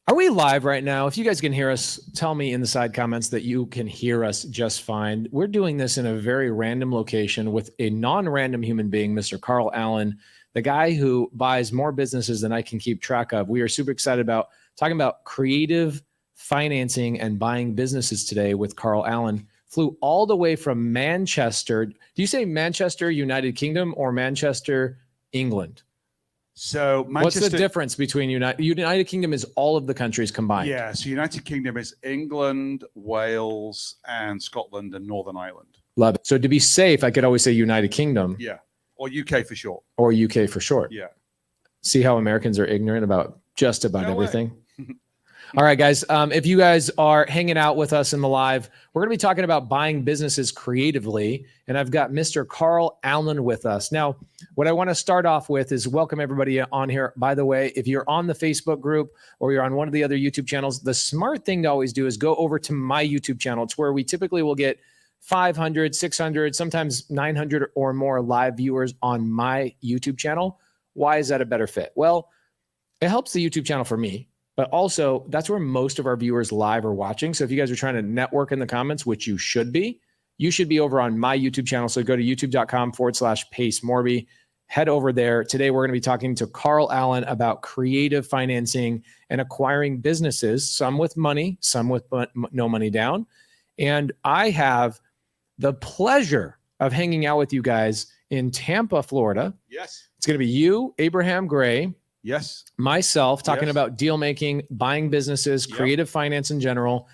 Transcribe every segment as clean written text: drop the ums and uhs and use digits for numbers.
Are we live right now? If you guys can hear us, tell me in the side comments that you can hear us just fine. We're doing this in a very random location with a non-random human being, Mr. Carl Allen, the guy who buys more businesses than I can keep track of. We are super excited about talking about creative financing and buying businesses today with Carl Allen. Flew all the way from Manchester. Do you say Manchester, United Kingdom, or Manchester, England? So Manchester, what's the difference between United Kingdom is all of the countries combined? Yeah, so United Kingdom is England, Wales, and Scotland and Northern Ireland. Love it. So to be safe, I could always say United Kingdom. Yeah, or UK for short. Or UK for short. Yeah. See how Americans are ignorant about just about everything? All right, guys. If you guys are hanging out with us in the live, we're going to be talking about buying businesses creatively. And I've got Mr. Carl Allen with us. Now, what I want to start off with is welcome everybody on here. By the way, if you're on the Facebook group or you're on one of the other YouTube channels, the smart thing to always do is go over to my YouTube channel. It's where we typically will get 500, 600, sometimes 900 or more live viewers on my YouTube channel. Why is that a better fit? Well, it helps the YouTube channel for me. But also, that's where most of our viewers live are watching. So if you guys are trying to network in the comments, which you should be over on my YouTube channel. So go to youtube.com/Pace Morby. Head over there. Today, we're going to be talking to Carl Allen about creative financing and acquiring businesses, some with money, some with no money down. And I have the pleasure of hanging out with you guys in Tampa, Florida. Yes. It's going to be you, Abraham Gray. Yes. Myself talking about deal making, buying businesses, creative finance in general.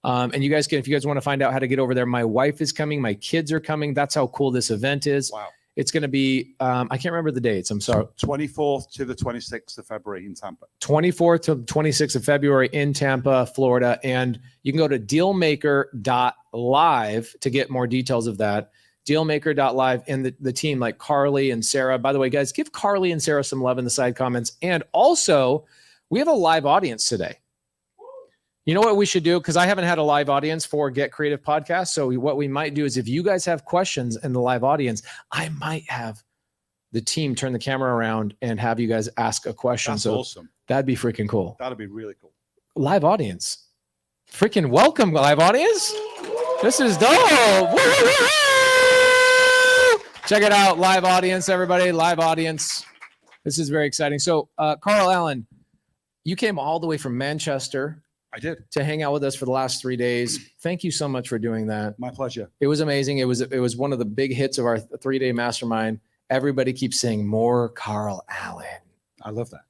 And you guys can, if you guys want to find out how to get over there, my wife is coming, my kids are coming. That's how cool this event is. Wow. It's going to be, I can't remember the dates. I'm sorry. 24th to the 26th of February in Tampa. 24th to 26th of February in Tampa, Florida. And you can go to dealmaker.live to get more details of that. Dealmaker.live and the team like Carly and Sarah. By the way, guys, give Carly and Sarah some love in the side comments. And also, we have a live audience today. You know what we should do? Because I haven't had a live audience for Get Creative Podcast. So what we might do is if you guys have questions in the live audience, I might have the team turn the camera around and have you guys ask a question. That's awesome. That'd be freaking cool. That'd be really cool. Live audience. Freaking welcome, live audience. This is dope. Check it out, live audience, everybody, live audience. This is very exciting. So, Carl Allen, you came all the way from Manchester. I did. To hang out with us for the last 3 days. Thank you so much for doing that. My pleasure. It was amazing. It was one of the big hits of our 3-day mastermind. Everybody keeps saying more Carl Allen. I love that.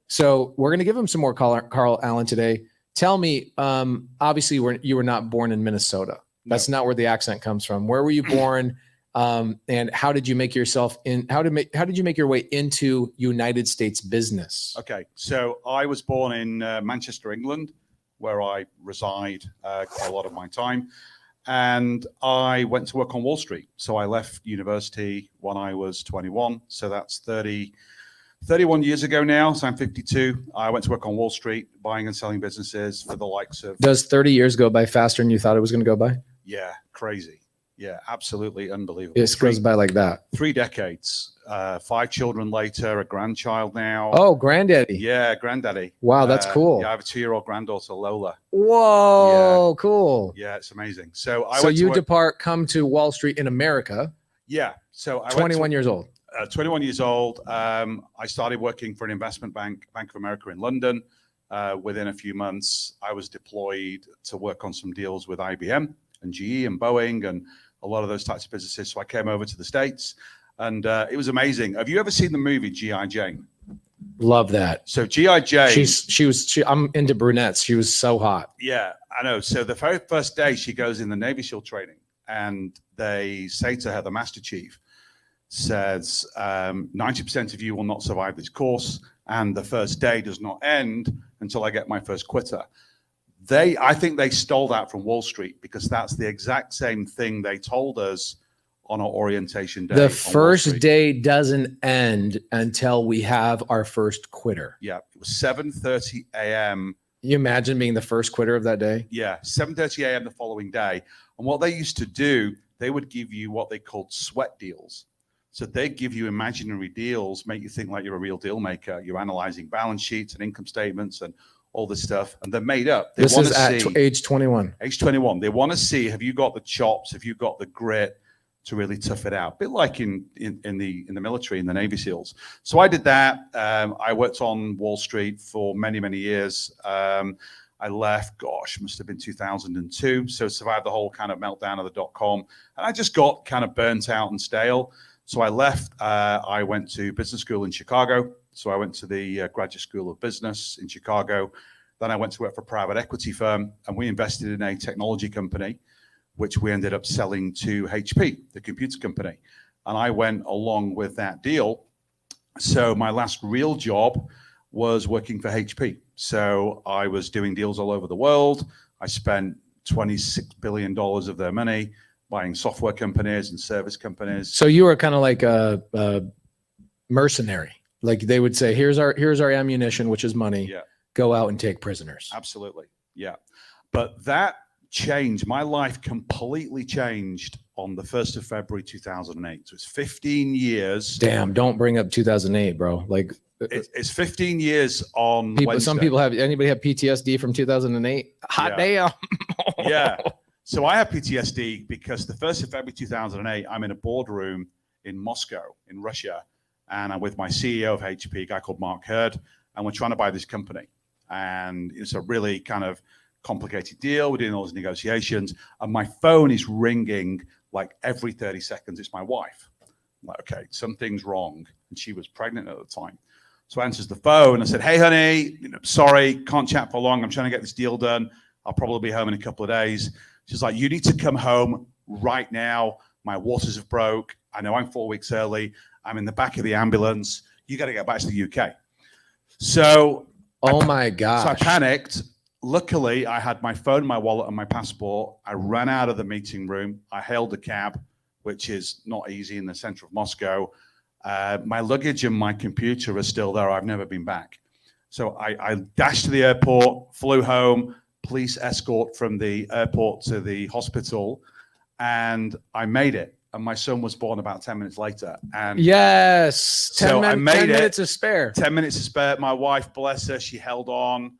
So we're going to give him some more Carl Allen today. Tell me, obviously you were not born in Minnesota. That's not where the accent comes from. Where were you born? And how did you make yourself in? How did you make your way into United States business? Okay, so I was born in Manchester, England, where I reside quite a lot of my time, and I went to work on Wall Street. So I left university when I was 21. So that's 31 years ago now. So I'm 52. I went to work on Wall Street, buying and selling businesses for the likes of. Does 30 years go by faster than you thought it was going to go by? Yeah, crazy. Yeah, absolutely unbelievable. It goes by like that. 3 decades, 5 children later, a grandchild now. Oh, granddaddy. Yeah, granddaddy. Wow, that's cool. Yeah, I have a 2-year-old granddaughter, Lola. Whoa, yeah. Cool. Yeah, it's amazing. So come to Wall Street in America. Yeah. So I 21 years old. 21 years old. I started working for an investment bank, Bank of America in London. Within a few months, I was deployed to work on some deals with IBM and GE and Boeing and a lot of those types of businesses. So I came over to the States and it was amazing. Have you ever seen the movie G.I. Jane? Love that. So G.I. Jane. I'm into brunettes. She was so hot. Yeah, I know. So the very first day she goes in the Navy SEAL training and they say to her, the Master Chief says, 90% of you will not survive this course. And the first day does not end until I get my first quitter. I think they stole that from Wall Street because that's the exact same thing they told us on our orientation day. The first day doesn't end until we have our first quitter. Yeah, it was 7:30 a.m. You imagine being the first quitter of that day? Yeah, 7:30 a.m. the following day. And what they used to do, they would give you what they called sweat deals. So they give you imaginary deals, make you think like you're a real deal maker. You're analyzing balance sheets and income statements and all this stuff, and they're made up. This is at age 21. Age 21. They want to see, have you got the chops? Have you got the grit to really tough it out? A bit like in the military, in the Navy SEALs. So I did that. I worked on Wall Street for many, many years. I left, must have been 2002. So survived the whole kind of meltdown of the .com. And I just got kind of burnt out and stale. So I left. I went to business school in Chicago. So I went to the Graduate School of Business in Chicago. Then I went to work for a private equity firm, and we invested in a technology company, which we ended up selling to HP, the computer company. And I went along with that deal. So my last real job was working for HP. So I was doing deals all over the world. I spent $26 billion of their money buying software companies and service companies. So you were kind of like a mercenary. Like they would say, here's our ammunition, which is money. Yeah. Go out and take prisoners. Absolutely. Yeah. But that changed. My life completely changed on the 1st of February, 2008. So it's 15 years. Damn, don't bring up 2008, bro. Like it's 15 years on people, Wednesday. some people anybody have PTSD from 2008? Hot damn. Yeah. So I have PTSD because the 1st of February, 2008, I'm in a boardroom in Moscow, in Russia. And I'm with my CEO of HP, a guy called Mark Hurd, and we're trying to buy this company. And it's a really kind of complicated deal. We're doing all those negotiations, and my phone is ringing like every 30 seconds. It's my wife. I'm like, okay, something's wrong. And she was pregnant at the time. So I answers the phone. I said, hey, honey, sorry, can't chat for long. I'm trying to get this deal done. I'll probably be home in a couple of days. She's like, you need to come home right now. My waters have broke. I know I'm 4 weeks early. I'm in the back of the ambulance. You got to get back to the UK. So, my gosh. So I panicked. Luckily, I had my phone, my wallet, and my passport. I ran out of the meeting room. I hailed a cab, which is not easy in the center of Moscow. My luggage and my computer are still there. I've never been back. So I dashed to the airport, flew home, police escort from the airport to the hospital, and I made it. And my son was born about 10 minutes later. And yes, 10 so I made 10 minutes to spare. 10 minutes to spare. My wife, bless her, she held on.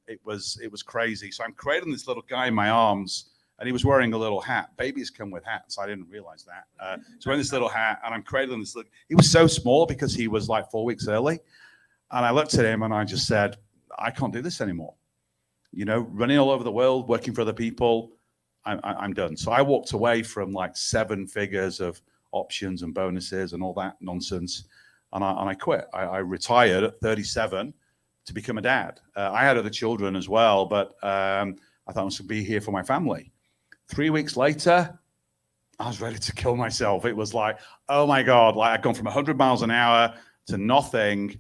It was crazy. So I'm cradling this little guy in my arms, and he was wearing a little hat. Babies come with hats. I didn't realize that. So wearing this little hat, and I'm cradling this little. He was so small because he was like 4 weeks early. And I looked at him and I just said, I can't do this anymore. Running all over the world, working for other people. I'm done. So I walked away from like 7 figures of options and bonuses and all that nonsense. And I quit. I retired at 37 to become a dad. I had other children as well, but I thought I was going to be here for my family. 3 weeks later, I was ready to kill myself. It was like, oh my God, like I'd gone from 100 miles an hour to nothing.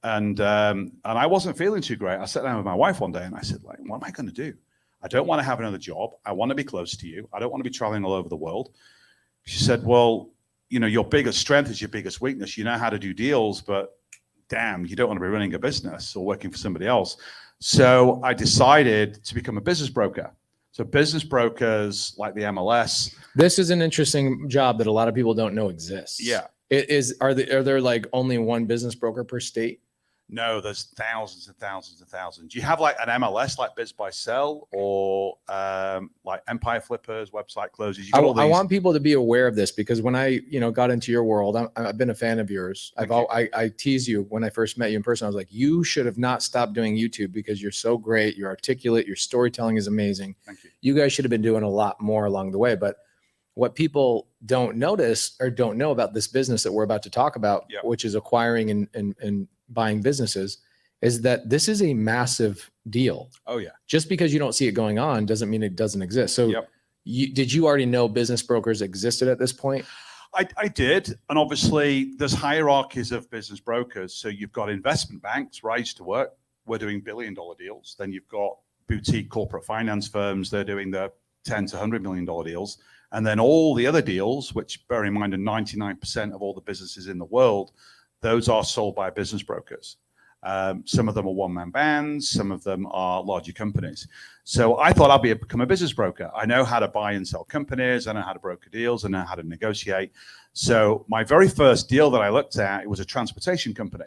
And I wasn't feeling too great. I sat down with my wife one day and I said, like, what am I going to do? I don't want to have another job. I want to be close to you. I don't want to be traveling all over the world. She said, well, your biggest strength is your biggest weakness. You know how to do deals, but damn, you don't want to be running a business or working for somebody else. So I decided to become a business broker. So business brokers like the MLS. This is an interesting job that a lot of people don't know exists. Yeah. Are there like only one business broker per state? No, there's thousands and thousands and thousands. You have like an MLS like Biz Buy Sell or like Empire Flippers, Website Closers. I want people to be aware of this because when I got into your world, I've been a fan of yours. I tease you when I first met you in person. I was like, you should have not stopped doing YouTube because you're so great. You're articulate. Your storytelling is amazing. Thank you. You guys should have been doing a lot more along the way. But what people don't notice or don't know about this business that we're about to talk about, which is acquiring and buying businesses, is that this is a massive deal. Oh yeah. Just because you don't see it going on doesn't mean it doesn't exist. So did you already know business brokers existed at this point? I did. And obviously there's hierarchies of business brokers. So you've got investment banks where I used to work. We're doing $1 billion deals. Then you've got boutique corporate finance firms. They're doing the $10 to $100 million deals. And then all the other deals, which bear in mind are 99% of all the businesses in the world, those are sold by business brokers. Some of them are one-man bands. Some of them are larger companies. So I thought I'd become a business broker. I know how to buy and sell companies. I know how to broker deals. I know how to negotiate. So my very first deal that I looked at, it was a transportation company.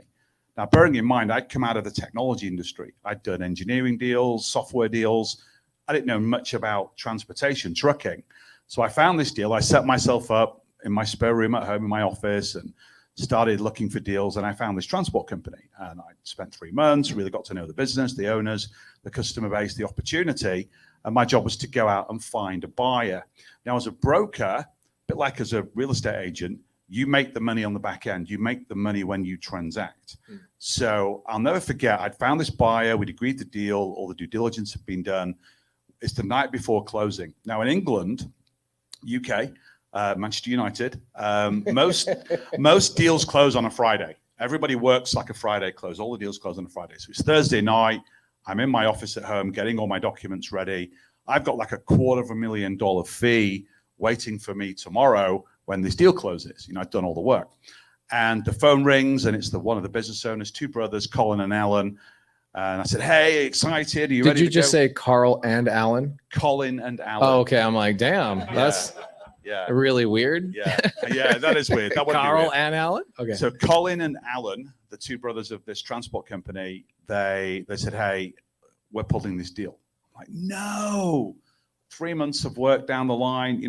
Now, bearing in mind, I'd come out of the technology industry. I'd done engineering deals, software deals. I didn't know much about transportation, trucking. So I found this deal. I set myself up in my spare room at home in my office and started looking for deals. And I found this transport company. And I spent 3 months, really got to know the business, the owners, the customer base, the opportunity. And my job was to go out and find a buyer. Now, as a broker, a bit like as a real estate agent, you make the money on the back end. You make the money when you transact. So I'll never forget, I'd found this buyer. We'd agreed the deal. All the due diligence had been done. It's the night before closing. Now, in England, UK, Manchester United, most deals close on a Friday. Everybody works like a Friday close. All the deals close on a Friday. So it's Thursday night. I'm in my office at home getting all my documents ready. I've got like a $250,000 fee waiting for me tomorrow when this deal closes. I've done all the work. And the phone rings, and it's one of the business owners, 2 brothers, Colin and Alan. And I said, hey, excited. Are you ready to go? Did you just say Carl and Alan? Colin and Alan. Oh, okay. I'm like, damn, that's really weird. Yeah, that is weird. That Carl weird. and Alan? Okay. So Colin and Alan, the 2 brothers of this transport company, they said, hey, we're pulling this deal. I'm like, no. 3 months of work down the line.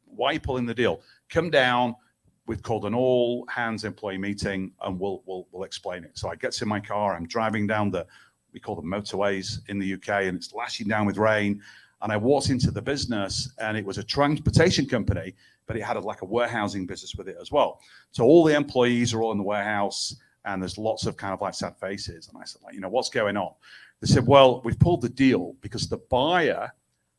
Why are you pulling the deal? Come down. We've called an all hands employee meeting and we'll explain it. So I get in my car. I'm driving down we call them motorways in the UK, and it's lashing down with rain. And I walked into the business, and it was a transportation company, but it had like a warehousing business with it as well. So all the employees are all in the warehouse, and there's lots of kind of like sad faces. And I said, what's going on? They said, well, we've pulled the deal because the buyer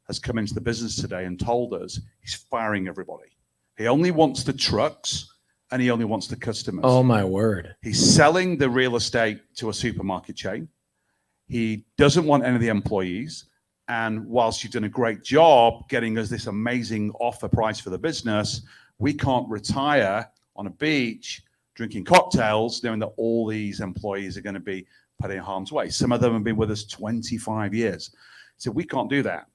has come into the business today and told us he's firing everybody. He only wants the trucks and he only wants the customers. Oh, my word. He's selling the real estate to a supermarket chain. He doesn't want any of the employees. And whilst you've done a great job getting us this amazing offer price for the business, we can't retire on a beach drinking cocktails knowing that all these employees are going to be put in harm's way. Some of them have been with us 25 years. So we can't do that.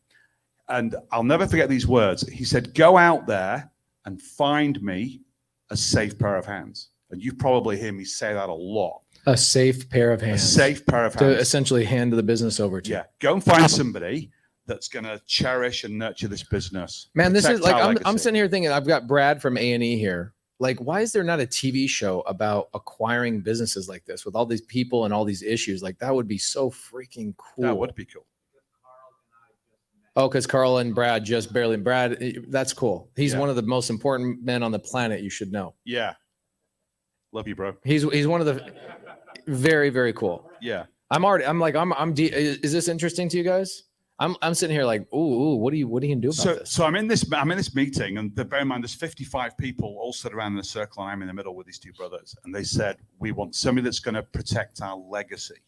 And I'll never forget these words. He said, go out there and find me a safe pair of hands. And you probably hear me say that a lot. A safe pair of hands. A safe pair of hands. To essentially hand the business over to. Yeah. Go and find somebody that's going to cherish and nurture this business. Man, this is like, I'm sitting here thinking, I've got Brad from A&E here. Like, why is there not a TV show about acquiring businesses like this with all these people and all these issues? Like, that would be so freaking cool. That would be cool. Oh, because Carl and Brad just barely. Brad, that's cool. He's one of the most important men on the planet. You should know. Yeah. Love you, bro. He's one of the very, very cool. Yeah. Is this interesting to you guys? I'm sitting here like, ooh, what are you gonna do about this? So I'm in this meeting, and bear in mind, there's 55 people all stood around in a circle, and I'm in the middle with these 2 brothers. And they said, we want somebody that's going to protect our legacy.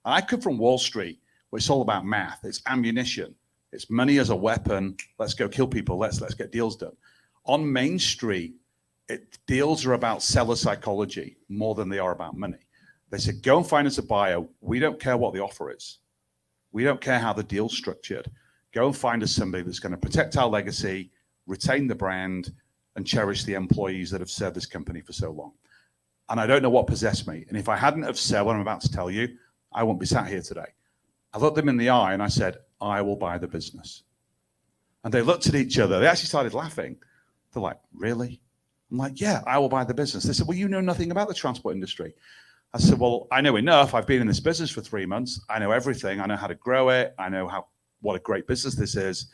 And I come from Wall Street, where it's all about math. It's ammunition. It's money as a weapon. Let's go kill people. Let's get deals done. On Main Street, deals are about seller psychology more than they are about money. They said, go and find us a buyer. We don't care what the offer is. We don't care how the deal's structured. Go and find us somebody that's going to protect our legacy, retain the brand, and cherish the employees that have served this company for so long. And I don't know what possessed me. And if I hadn't have said what I'm about to tell you, I wouldn't be sat here today. I looked them in the eye and I said, I will buy the business. And they looked at each other. They actually started laughing. They're like, really? I'm like, yeah, I will buy the business. They said, well, you know nothing about the transport industry. I said, well, I know enough. I've been in this business for 3 months. I know everything. I know how to grow it. I know what a great business this is.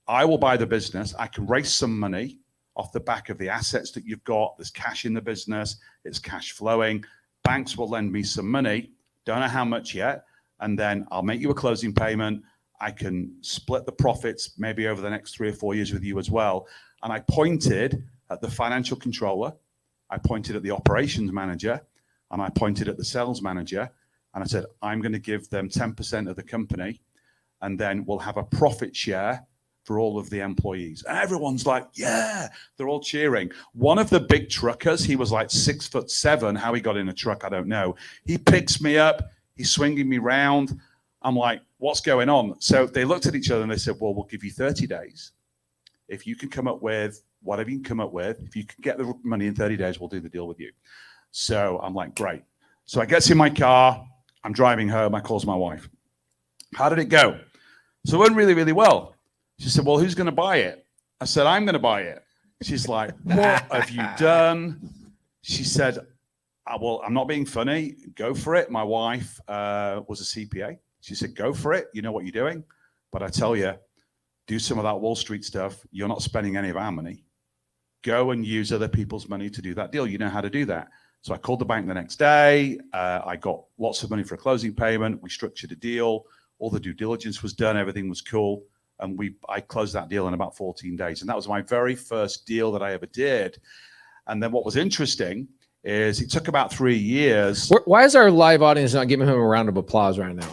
I will buy the business. I can raise some money off the back of the assets that you've got. There's cash in the business. It's cash flowing. Banks will lend me some money. Don't know how much yet. And then I'll make you a closing payment. I can split the profits maybe over the next 3 or 4 years with you as well. And I pointed at the financial controller. I pointed at the operations manager. And I pointed at the sales manager. And I said, I'm going to give them 10% of the company. And then we'll have a profit share for all of the employees. And everyone's like, yeah, they're all cheering. One of the big truckers, he was like 6'7". How he got in a truck, I don't know. He picks me up. He's swinging me round. I'm like, what's going on? So they looked at each other and they said, well, we'll give you 30 days. If you can come up with whatever you can come up with, if you can get the money in 30 days, we'll do the deal with you. So I'm like, great. So I gets in my car. I'm driving home. I calls my wife. How did it go? So it went really, really well. She said, well, who's going to buy it? I said, I'm going to buy it. She's like, what have you done? She said, well, I'm not being funny. Go for it. My wife was a CPA. She said, go for it. You know what you're doing. But I tell you, do some of that Wall Street stuff. You're not spending any of our money. Go and use other people's money to do that deal. You know how to do that. So I called the bank the next day. I got lots of money for a closing payment. We structured a deal. All the due diligence was done. Everything was cool. And I closed that deal in about 14 days. And that was my very first deal that I ever did. And then what was interesting is it took about 3 years. Why is our live audience not giving him a round of applause right now?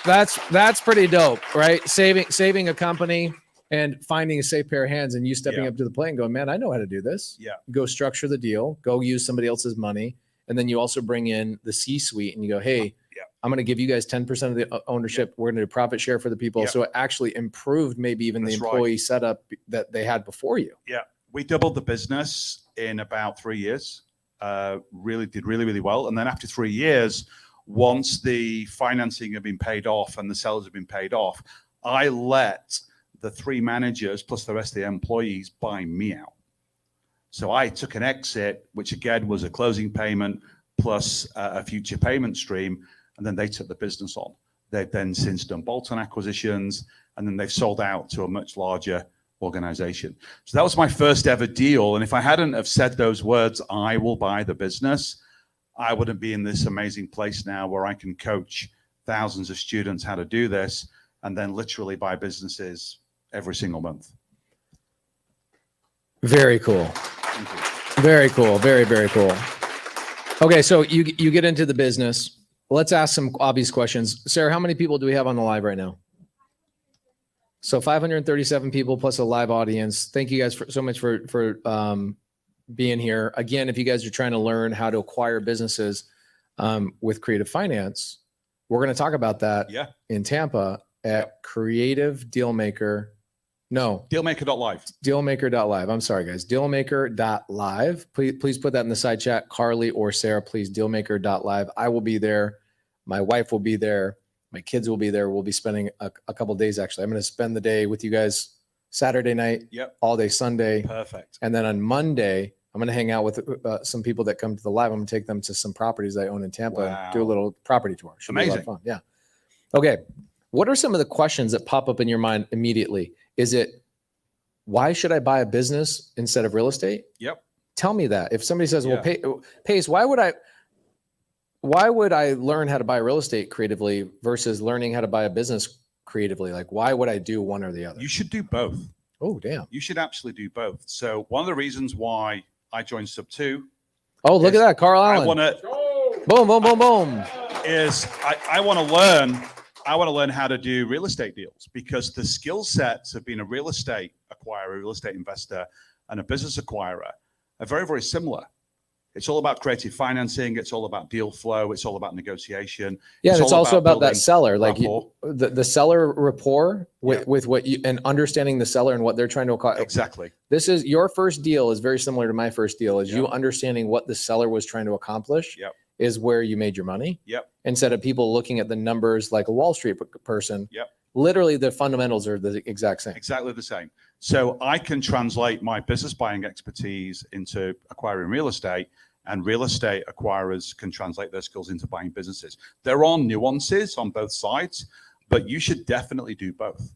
That's pretty dope, right? Saving a company and finding a safe pair of hands, and you stepping up to the plate and going, man, I know how to do this. Yeah. Go structure the deal, go use somebody else's money. And then you also bring in the C-suite and you go, hey, I'm going to give you guys 10% of the ownership. We're going to do profit share for the people. So it actually improved maybe even the employee setup that they had before you. Yeah. We doubled the business in about 3 years. Really did really, really well. And then after 3 years, once the financing had been paid off and the sellers had been paid off, I let the 3 managers plus the rest of the employees buy me out. So I took an exit, which again was a closing payment plus a future payment stream. And then they took the business on. They've then since done bolt-on acquisitions, and then they've sold out to a much larger organization. So that was my first ever deal. And if I hadn't have said those words, I will buy the business, I wouldn't be in this amazing place now where I can coach thousands of students how to do this and then literally buy businesses every single month. Very cool. Very cool. Very, very cool. Okay, so you get into the business. Let's ask some obvious questions. Sarah, how many people do we have on the live right now? So 537 people plus a live audience. Thank you guys so much for being here. Again, if you guys are trying to learn how to acquire businesses with creative finance, we're going to talk about that in Tampa at Creative Dealmaker. No. Dealmaker.live. Dealmaker.live. I'm sorry, guys. Dealmaker.live. Please put that in the side chat. Carly or Sarah, please. Dealmaker.live. I will be there. My wife will be there. My kids will be there. We'll be spending a couple of days, actually. I'm going to spend the day with you guys Saturday night, all day Sunday. Perfect. And then on Monday, I'm going to hang out with some people that come to the live. I'm going to take them to some properties I own in Tampa and do a little property tour. Should be a lot of fun. Yeah. Okay. What are some of the questions that pop up in your mind immediately? Is it, why should I buy a business instead of real estate? Yep. Tell me that. If somebody says, well, Pace, why would I learn how to buy real estate creatively versus learning how to buy a business creatively? Like, why would I do one or the other? You should do both. Oh, damn. You should absolutely do both. So one of the reasons why I joined Sub 2. Oh, look at that. Carl Allen. I want to. Boom, boom, boom, boom. I want to learn. I want to learn how to do real estate deals because the skill sets of being a real estate acquirer, a real estate investor, and a business acquirer are very, very similar. It's all about creative financing. It's all about deal flow. It's all about negotiation. Yeah, it's also about that seller, like the seller rapport with what you, and understanding the seller and what they're trying to acquire. Exactly. This is your first deal is very similar to my first deal. Is you understanding what the seller was trying to accomplish. Yep. Is where you made your money. Yep. Instead of people looking at the numbers like a Wall Street person. Yep. Literally, the fundamentals are the exact same. Exactly the same. So I can translate my business buying expertise into acquiring real estate, and real estate acquirers can translate their skills into buying businesses. There are nuances on both sides, but you should definitely do both.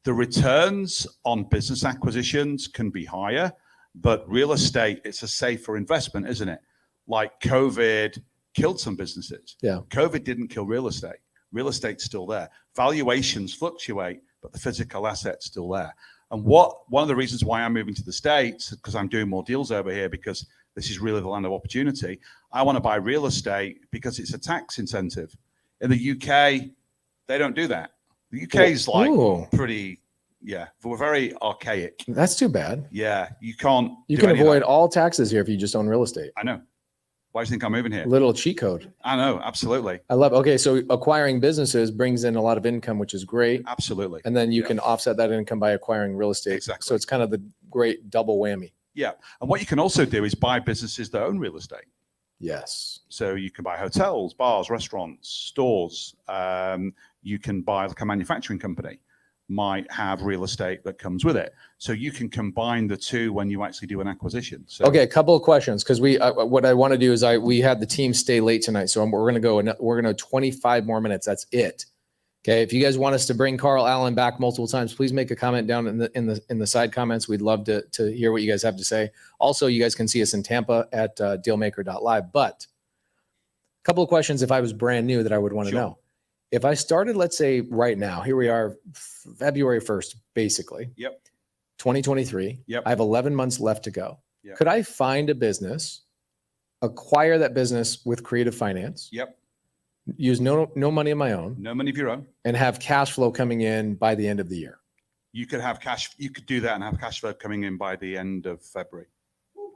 The returns on business acquisitions can be higher, but real estate, it's a safer investment, isn't it? Like COVID killed some businesses. Yeah. COVID didn't kill real estate. Real estate's still there. Valuations fluctuate, but the physical asset's still there. And one of the reasons why I'm moving to the States, because I'm doing more deals over here, because this is really the land of opportunity. I want to buy real estate because it's a tax incentive. In the UK, they don't do that. The UK is like pretty, we're very archaic. That's too bad. Yeah, you can't. You can avoid all taxes here if you just own real estate. I know. Why do you think I'm moving here? Little cheat code. I know, absolutely. I love it. Okay, so acquiring businesses brings in a lot of income, which is great. Absolutely. And then you can offset that income by acquiring real estate. Exactly. So it's kind of the great double whammy. Yeah. And what you can also do is buy businesses that own real estate. Yes. So you can buy hotels, bars, restaurants, stores. You can buy like a manufacturing company might have real estate that comes with it. So you can combine the two when you actually do an acquisition. So, Okay, a couple of questions because what I want to do is we had the team stay late tonight, so we're going to 25 more minutes. That's it. Okay, if you guys want us to bring Carl Allen back multiple times, please make a comment down in the side comments. We'd love to hear what you guys have to say. Also, you guys can see us in Tampa at dealmaker.live. But a couple of questions if I was brand new that I would want to know. If I started, let's say right now, here we are, February 1st, basically. Yep. 2023. Yep. I have 11 months left to go. Yep. Could I find a business, acquire that business with creative finance? Yep. Use no money of my own. No money of your own. And have cash flow coming in by the end of the year. You could have cash. You could do that and have cash flow coming in by the end of February,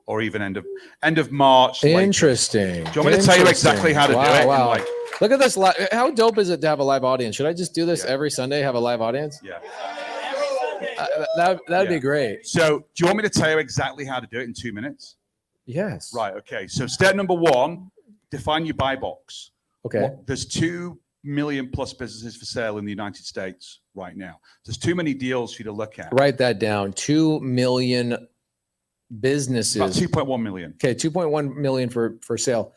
or even end of March. Interesting. Do you want me to tell you exactly how to do it? Wow. Look at this. How dope is it to have a live audience? Should I just do this every Sunday? Have a live audience? Yeah. That'd be great. So, do you want me to tell you exactly how to do it in 2 minutes? Yes. Right. Okay. So, step number 1: define your buy box. Okay. There's 2 million plus businesses for sale in the United States right now. There's too many deals for you to look at. Write that down. 2 million businesses. About 2.1 million. Okay, 2.1 million for sale.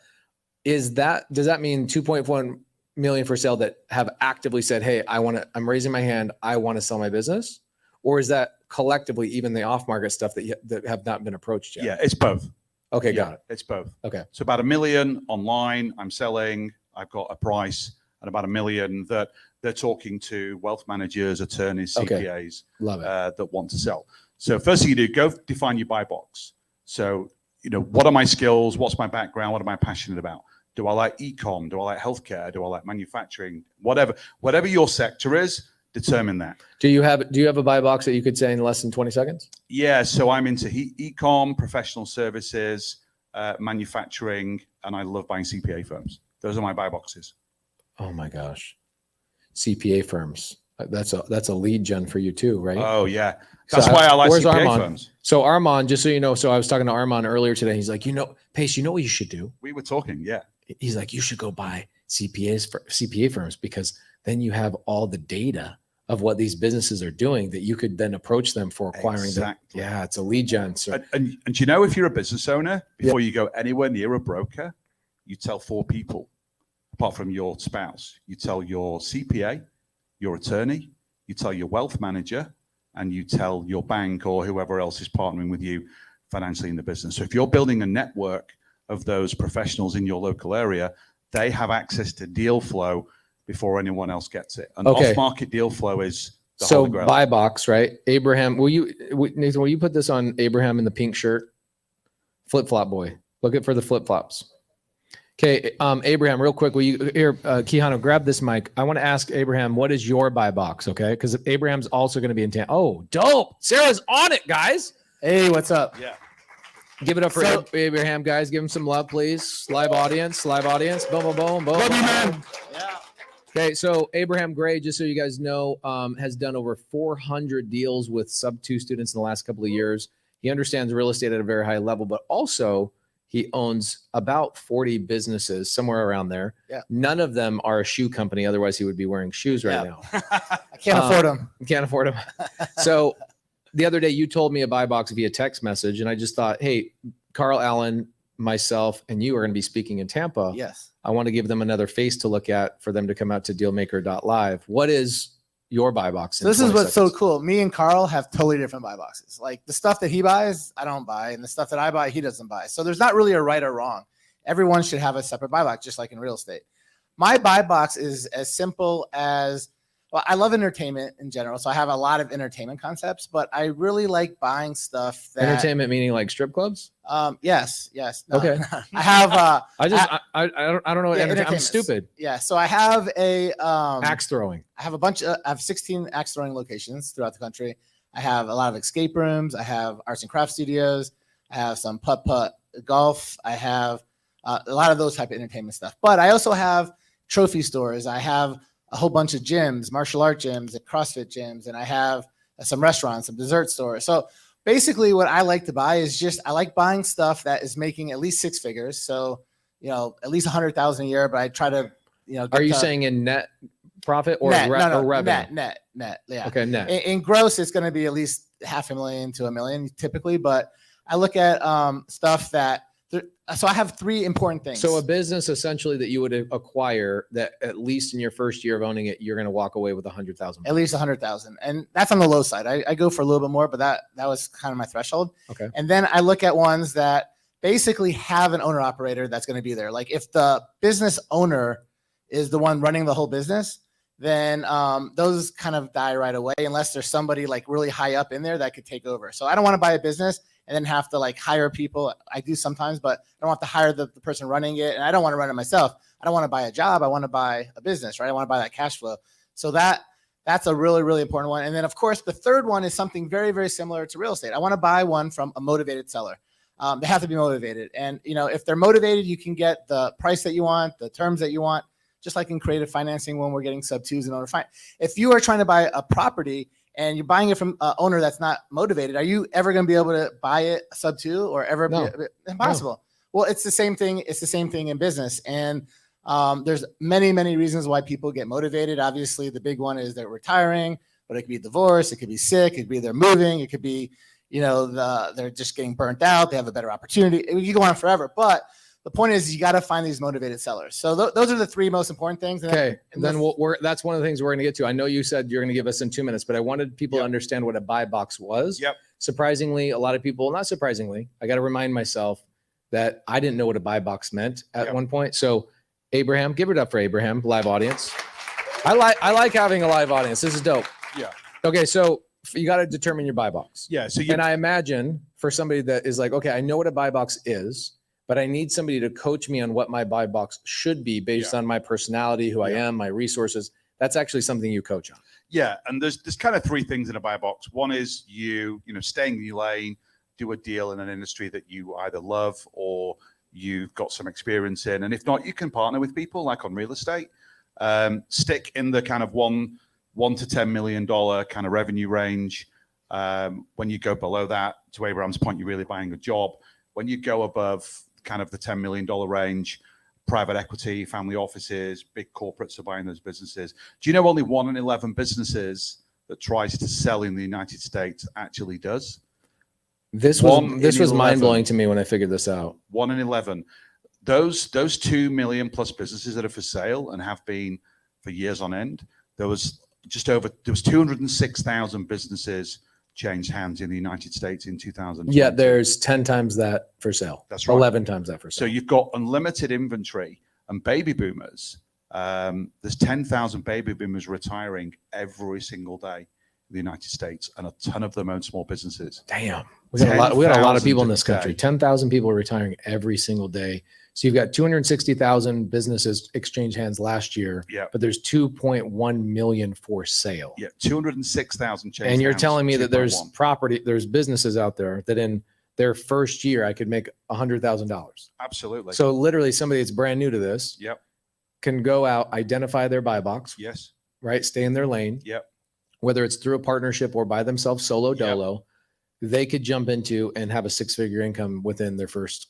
Does that mean 2.1 million for sale that have actively said, "Hey, I'm raising my hand. I want to sell my business," or is that collectively even the off-market stuff that have not been approached yet? Yeah, it's both. Okay, got it. It's both. Okay. So about 1 million online, I'm selling. I've got a price, and about 1 million that they're talking to wealth managers, attorneys, CPAs Love it. that want to sell. So first thing you do, go define your buy box. So, what are my skills? What's my background? What am I passionate about? Do I like e-com? Do I like healthcare? Do I like manufacturing? Whatever your sector is, determine that. Do you have a buy box that you could say in less than 20 seconds? Yeah, so I'm into e-com, professional services, manufacturing, and I love buying CPA firms. Those are my buy boxes. Oh my gosh. CPA firms. That's a lead gen for you too, right? Oh yeah. That's why I like CPA firms. So Armand, just so you know, I was talking to Armand earlier today. He's like, Pace, what you should do? We were talking, yeah. He's like, you should go buy CPA firms because then you have all the data of what these businesses are doing that you could then approach them for acquiring them. Yeah, it's a lead gen. So, and if you're a business owner, before you go anywhere near a broker, you tell 4 people, apart from your spouse. You tell your CPA, your attorney, you tell your wealth manager, and you tell your bank or whoever else is partnering with you financially in the business. So if you're building a network of those professionals in your local area, they have access to deal flow before anyone else gets it. And off-market deal flow is the holy grail. Buy box, right? Abraham, Nathan, will you put this on Abraham in the pink shirt? Flip-flop boy. Look for the flip-flops. Okay, Abraham, real quick, will you here, Keanu, grab this mic. I want to ask Abraham, what is your buy box? Okay, because Abraham's also going to be in Tampa. Oh, dope! Sarah's on it, guys. Hey, what's up? Yeah. Give it up for Abraham, guys. Give him some love, please. Live audience. Boom, boom, boom, boom. Love you, man. Yeah. Okay, so Abraham Gray, just so you guys know, has done over 400 deals with sub-2 students in the last couple of years. He understands real estate at a very high level, but also he owns about 40 businesses, somewhere around there. Yeah. None of them are a shoe company. Otherwise, he would be wearing shoes right now. I can't afford them. Can't afford them. So the other day, you told me a buy box via text message, and I just thought, hey, Carl Allen, myself, and you are going to be speaking in Tampa. Yes. I want to give them another face to look at for them to come out to dealmaker.live. What is your buy box? So this is what's so cool. Me and Carl have totally different buy boxes. Like the stuff that he buys, I don't buy, and the stuff that I buy, he doesn't buy. So there's not really a right or wrong. Everyone should have a separate buy box, just like in real estate. My buy box is as simple as, well, I love entertainment in general, so I have a lot of entertainment concepts, but I really like buying stuff that entertainment meaning like strip clubs. Yes. No, okay. I have. I don't know what entertainment. I'm stupid. Yeah. So I have a axe throwing. I have I have 16 axe throwing locations throughout the country. I have a lot of escape rooms. I have arts and craft studios. I have some putt golf. I have a lot of those type of entertainment stuff. But I also have trophy stores. I have a whole bunch of gyms, martial art gyms, and CrossFit gyms, and I have some restaurants, some dessert stores. So basically what I like to buy is I like buying stuff that is making at least 6 figures. So, at least 100,000 a year, but I try to, Are you saying in net profit or, net, or revenue? Net. Yeah. Okay, net. In gross, it's going to be at least $500,000 to $1 million typically, but I look at stuff that. So I have three important things. So a business essentially that you would acquire that at least in your first year of owning it, you're going to walk away with 100,000. At least 100,000, and that's on the low side. I go for a little bit more, but that was kind of my threshold. Okay. And then I look at ones that basically have an owner operator that's going to be there. Like if the business owner is the one running the whole business, then those kind of die right away unless there's somebody like really high up in there that could take over. So I don't want to buy a business and then have to like hire people. I do sometimes, but I don't want to hire the person running it. And I don't want to run it myself. I don't want to buy a job. I want to buy a business, right? I want to buy that cash flow. So that's a really, really important one. And then of course, the third one is something very, very similar to real estate. I want to buy one from a motivated seller. They have to be motivated. And if they're motivated, you can get the price that you want, the terms that you want, just like in creative financing when we're getting sub twos and owner finance. If you are trying to buy a property and you're buying it from an owner that's not motivated, are you ever going to be able to buy it sub two or ever? No. Impossible. No. Well, it's the same thing. It's the same thing in business. And there's many, many reasons why people get motivated. Obviously, the big one is they're retiring, but it could be divorce. It could be sick. It could be they're moving. It could be, they're just getting burnt out. They have a better opportunity. You go on forever. But the point is you got to find these motivated sellers. So those are the three most important things. Okay. Then that's one of the things we're going to get to. I know you said you're going to give us in 2 minutes, but I wanted people to understand what a buy box was. Yep. Surprisingly, a lot of people, not surprisingly, I got to remind myself that I didn't know what a buy box meant at one point. So Abraham, give it up for Abraham, live audience. I like having a live audience. This is dope. Yeah. Okay. So you got to determine your buy box. Yeah. So and I imagine for somebody that is like, okay, I know what a buy box is, but I need somebody to coach me on what my buy box should be based on my personality, who I am, my resources. That's actually something you coach on. Yeah. And there's kind of three things in a buy box. One is staying in your lane, do a deal in an industry that you either love or you've got some experience in. And if not, you can partner with people like on real estate. Stick in the kind of $1 to $10 million kind of revenue range. When you go below that, to Abraham's point, you're really buying a job. When you go above kind of the $10 million range, private equity, family offices, big corporates are buying those businesses. Do you know only 1 in 11 businesses that tries to sell in the United States actually does? This was mind blowing to me when I figured this out. 1 in 11. Those 2 million plus businesses that are for sale and have been for years on end. There was 206,000 businesses changed hands in the United States in 2000. Yeah, there's 10 times that for sale. That's right. 11 times that for sale. So you've got unlimited inventory and baby boomers. There's 10,000 baby boomers retiring every single day in the United States, and a ton of them own small businesses. Damn, we got a lot of people in this country. 10,000 people are retiring every single day. So you've got 260,000 businesses exchange hands last year, but there's 2.1 million for sale. Yeah, 206,000 changed hands. And you're telling me that there's businesses out there that in their first year I could make $100,000. Absolutely. So literally somebody that's brand new to this can go out, identify their buy box. Yes. Right. Stay in their lane. Yep. Whether it's through a partnership or by themselves, solo, dolo, they could jump into and have a 6-figure income within their first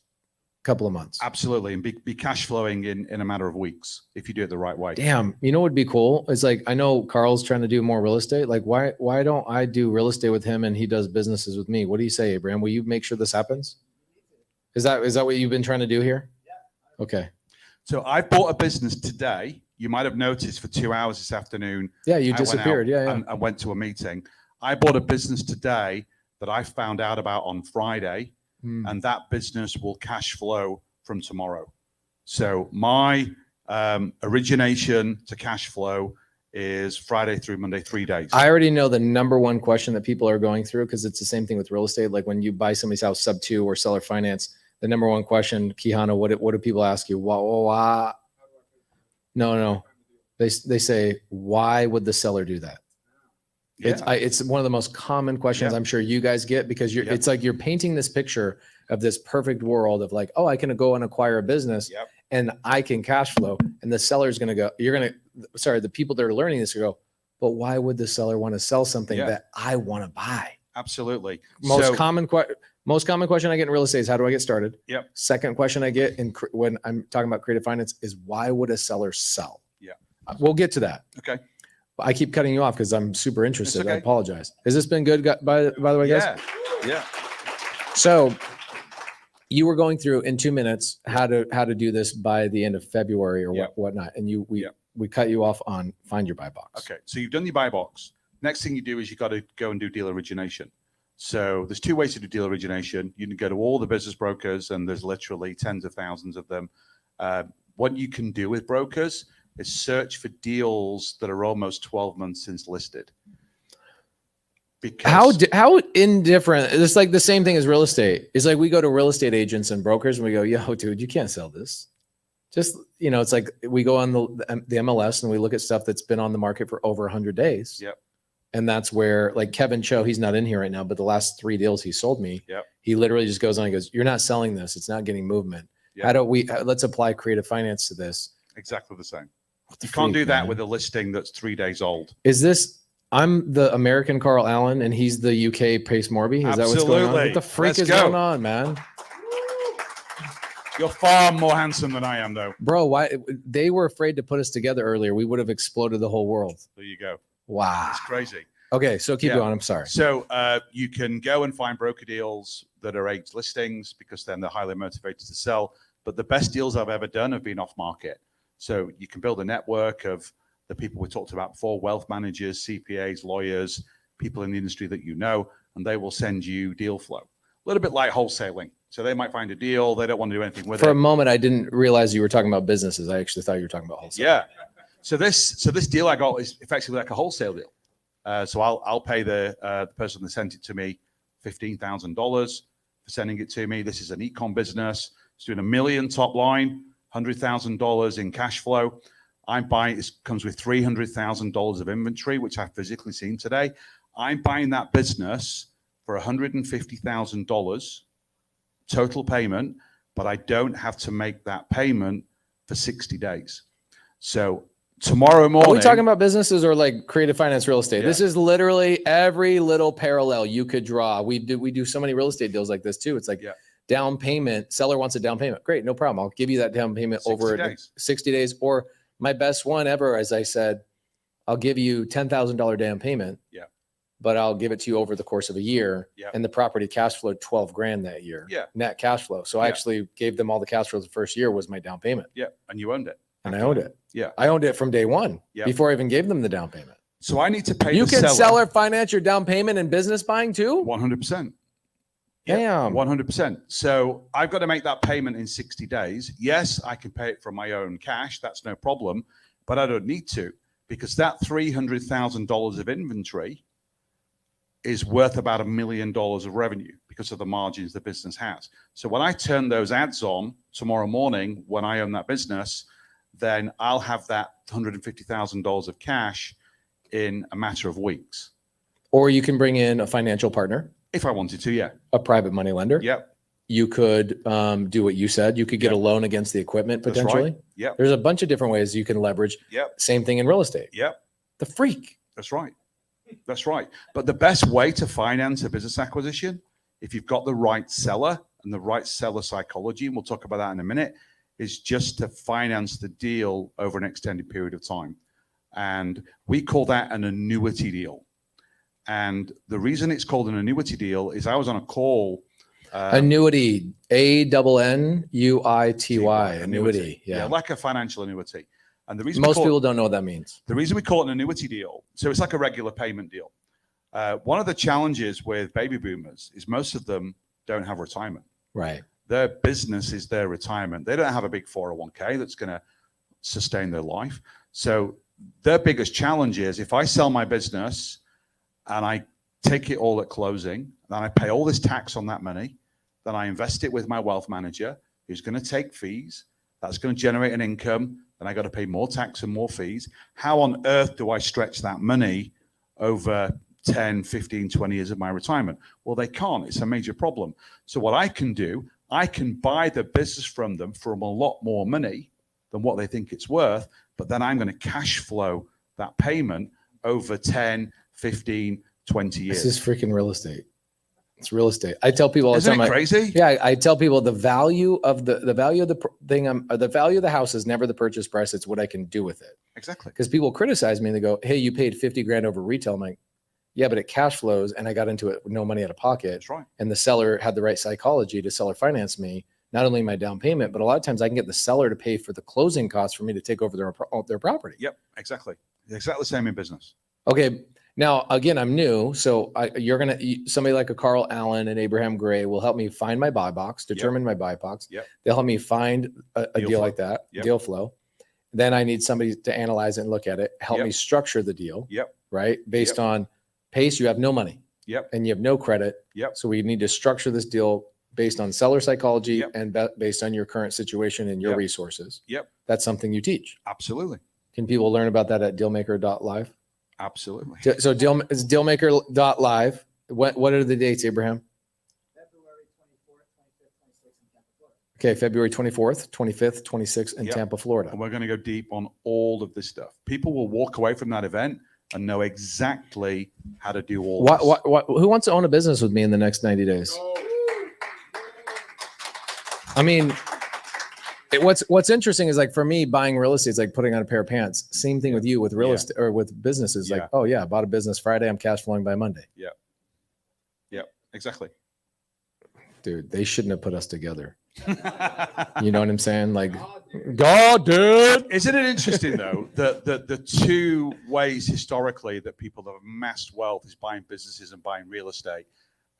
couple of months. Absolutely. And be cash flowing in a matter of weeks if you do it the right way. Damn. You know what would be cool? It's like, I know Carl's trying to do more real estate. Like, why don't I do real estate with him and he does businesses with me? What do you say, Abraham? Will you make sure this happens? Is that what you've been trying to do here? Yeah. Okay. So I bought a business today. You might have noticed for 2 hours this afternoon. Yeah, you disappeared. Yeah. I went to a meeting. I bought a business today that I found out about on Friday, and that business will cash flow from tomorrow. So my origination to cash flow is Friday through Monday, 3 days. I already know the number one question that people are going through, because it's the same thing with real estate. Like when you buy somebody's house sub 2 or seller finance, the number one question, Kihana, what do people ask you? Why? No. They say, why would the seller do that? Yeah. It's one of the most common questions I'm sure you guys get, because it's like you're painting this picture of this perfect world of like, oh, I can go and acquire a business and I can cash flow. And the seller's going to go, the people that are learning this go, but why would the seller want to sell something that I want to buy? Absolutely. Most common question. Most common question I get in real estate is how do I get started? Yep. Second question I get when I'm talking about creative finance is why would a seller sell? Yeah. We'll get to that. Okay. I keep cutting you off because I'm super interested. okay. I apologize. Has this been good by the way, guys? Yeah. So you were going through in 2 minutes how to do this by the end of February or whatnot. And we cut you off on find your buy box. Okay. So you've done your buy box. Next thing you do is you got to go and do deal origination. So there's two ways to do deal origination. You can go to all the business brokers, and there's literally tens of thousands of them. What you can do with brokers is search for deals that are almost 12 months since listed. Because how indifferent? It's like the same thing as real estate. It's like we go to real estate agents and brokers and we go, yo, dude, you can't sell this. Just, it's like we go on the MLS and we look at stuff that's been on the market for over 100 days. Yep. And that's where, like Kevin Cho, he's not in here right now, but the last 3 deals he sold me, he literally just goes on and goes, you're not selling this. It's not getting movement. How do we, let's apply creative finance to this. Exactly the same. You can't do that with a listing that's 3 days old. Is this, I'm the American Carl Allen and he's the UK Pace Morby? Is that what's going on? What the freak is going on, man? You're far more handsome than I am, though. Bro, why? They were afraid to put us together earlier. We would have exploded the whole world. There you go. Wow. It's crazy. Okay, so keep going. I'm sorry. So you can go and find broker deals that are aged listings because then they're highly motivated to sell. But the best deals I've ever done have been off market. So you can build a network of the people we talked about before, wealth managers, CPAs, lawyers, people in the industry that you know, and they will send you deal flow. A little bit like wholesaling. So they might find a deal. They don't want to do anything with it. For a moment, I didn't realize you were talking about businesses. I actually thought you were talking about wholesale. Yeah. So this deal I got is effectively like a wholesale deal. So I'll pay the person that sent it to me $15,000 for sending it to me. This is an e-com business. It's doing $1 million top line, $100,000 in cash flow. I'm buying. It comes with $300,000 of inventory, which I've physically seen today. I'm buying that business for $150,000 total payment, but I don't have to make that payment for 60 days. So tomorrow morning. Are we talking about businesses or like creative finance real estate? Yeah. This is literally every little parallel you could draw. We do so many real estate deals like this too. It's like down payment. Seller wants a down payment. Great, no problem. I'll give you that down payment over 60 days. Or my best one ever, as I said, I'll give you $10,000 down payment. Yeah. But I'll give it to you over the course of a year. Yeah. And the property cash flowed 12 grand that year. Yeah. Net cash flow. So I actually gave them all the cash flows the first year was my down payment. Yeah. And you owned it. And I owned it. Yeah. I owned it from day one before I even gave them the down payment. So I need to pay you the can seller. seller finance your down payment in business buying too? 100%. Damn. 100%. So I've got to make that payment in 60 days. Yes, I can pay it from my own cash. That's no problem. But I don't need to because that $300,000 of inventory is worth about $1 million of revenue because of the margins the business has. So when I turn those ads on tomorrow morning, when I own that business, then I'll have that $150,000 of cash in a matter of weeks. Or you can bring in a financial partner. If I wanted to, yeah. A private money lender. Yep. You could do what you said. You could get a loan against the equipment potentially. That's right. Yep. There's a bunch of different ways you can leverage. Yep. Same thing in real estate. Yep. The freak. That's right. That's right. But the best way to finance a business acquisition, if you've got the right seller and the right seller psychology, and we'll talk about that in a minute, is just to finance the deal over an extended period of time. And we call that an annuity deal. And the reason it's called an annuity deal is I was on a call. Annuity, ANNUITY, annuity. Yeah, like a financial annuity. And the reason most people don't know what that means. The reason we call it an annuity deal, so it's like a regular payment deal. One of the challenges with baby boomers is most of them don't have retirement. Right. Their business is their retirement. They don't have a big 401k that's going to sustain their life. So their biggest challenge is if I sell my business and I take it all at closing, then I pay all this tax on that money, then I invest it with my wealth manager who's going to take fees. That's going to generate an income. Then I got to pay more tax and more fees. How on earth do I stretch that money over 10, 15, 20 years of my retirement? Well, they can't. It's a major problem. So what I can do, I can buy the business from them for a lot more money than what they think it's worth, but then I'm going to cash flow that payment over 10, 15, 20 years. This is freaking real estate. It's real estate. I tell people all the Isn't time, it crazy? yeah, I tell people the value of the value of the thing, the value of the house is never the purchase price. It's what I can do with it. Exactly. Because people criticize me and they go, "Hey, you paid 50 grand over retail." I'm like, yeah, but it cash flows, and I got into it with no money out of pocket. That's right. And the seller had the right psychology to seller finance me, not only my down payment, but a lot of times I can get the seller to pay for the closing costs for me to take over their property. Yep, exactly. Exactly the same in business. Okay. Now, again, I'm new. So somebody like a Carl Allen and Abraham Gray will help me find my buy box, determine my buy box. Yep. They'll help me find a deal flow. like that, Yep. deal flow. Then I need somebody to analyze it and look at it, help Yep. me structure the deal. Yep. Right. Based Yep. on Pace, you have no money. Yep. And you have no credit. Yep. So we need to structure this deal based on seller psychology Yep. and based on your current situation and your Yep. resources. Yep. That's something you teach. Absolutely. Can people learn about that at dealmaker.live? Absolutely. So it's dealmaker.live. What are the dates, Abraham? February 24th, 25th, 26th in Tampa, Florida. Okay, February 24th, 25th, 26th in Yep. Tampa, Florida. And we're going to go deep on all of this stuff. People will walk away from that event and know exactly how to do all this. Who wants to own a business with me in the next 90 days? I mean, what's interesting is like for me, buying real estate is like putting on a pair of pants. Same thing with you with real Yeah. estate or with businesses. Yeah. Like, oh yeah, I bought a business Friday. I'm cash flowing by Monday. Exactly. Dude, they shouldn't have put us together. You know what I'm saying? Like, God, dude. Isn't it interesting though that the two ways historically that people have amassed wealth is buying businesses and buying real estate,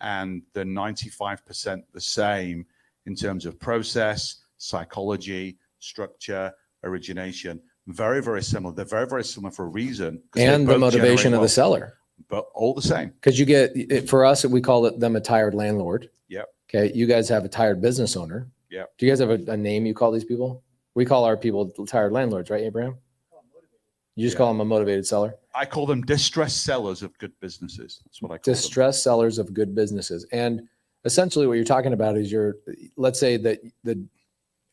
and the 95% the same in terms of process, psychology, structure, origination. Very, very similar. They're very, very similar for a reason. 'cause they And the both motivation generate of the wealth, seller. but all the same. Because you get it, for us, we call them a tired landlord. Yep. Okay. You guys have a tired business owner. Yep. Do you guys have a name you call these people? We call our people tired landlords, right, Abraham? You just Yeah. call them a motivated seller. I call them distressed sellers of good businesses. That's what I call them. Distressed sellers of good businesses. And essentially what you're talking about is let's say that the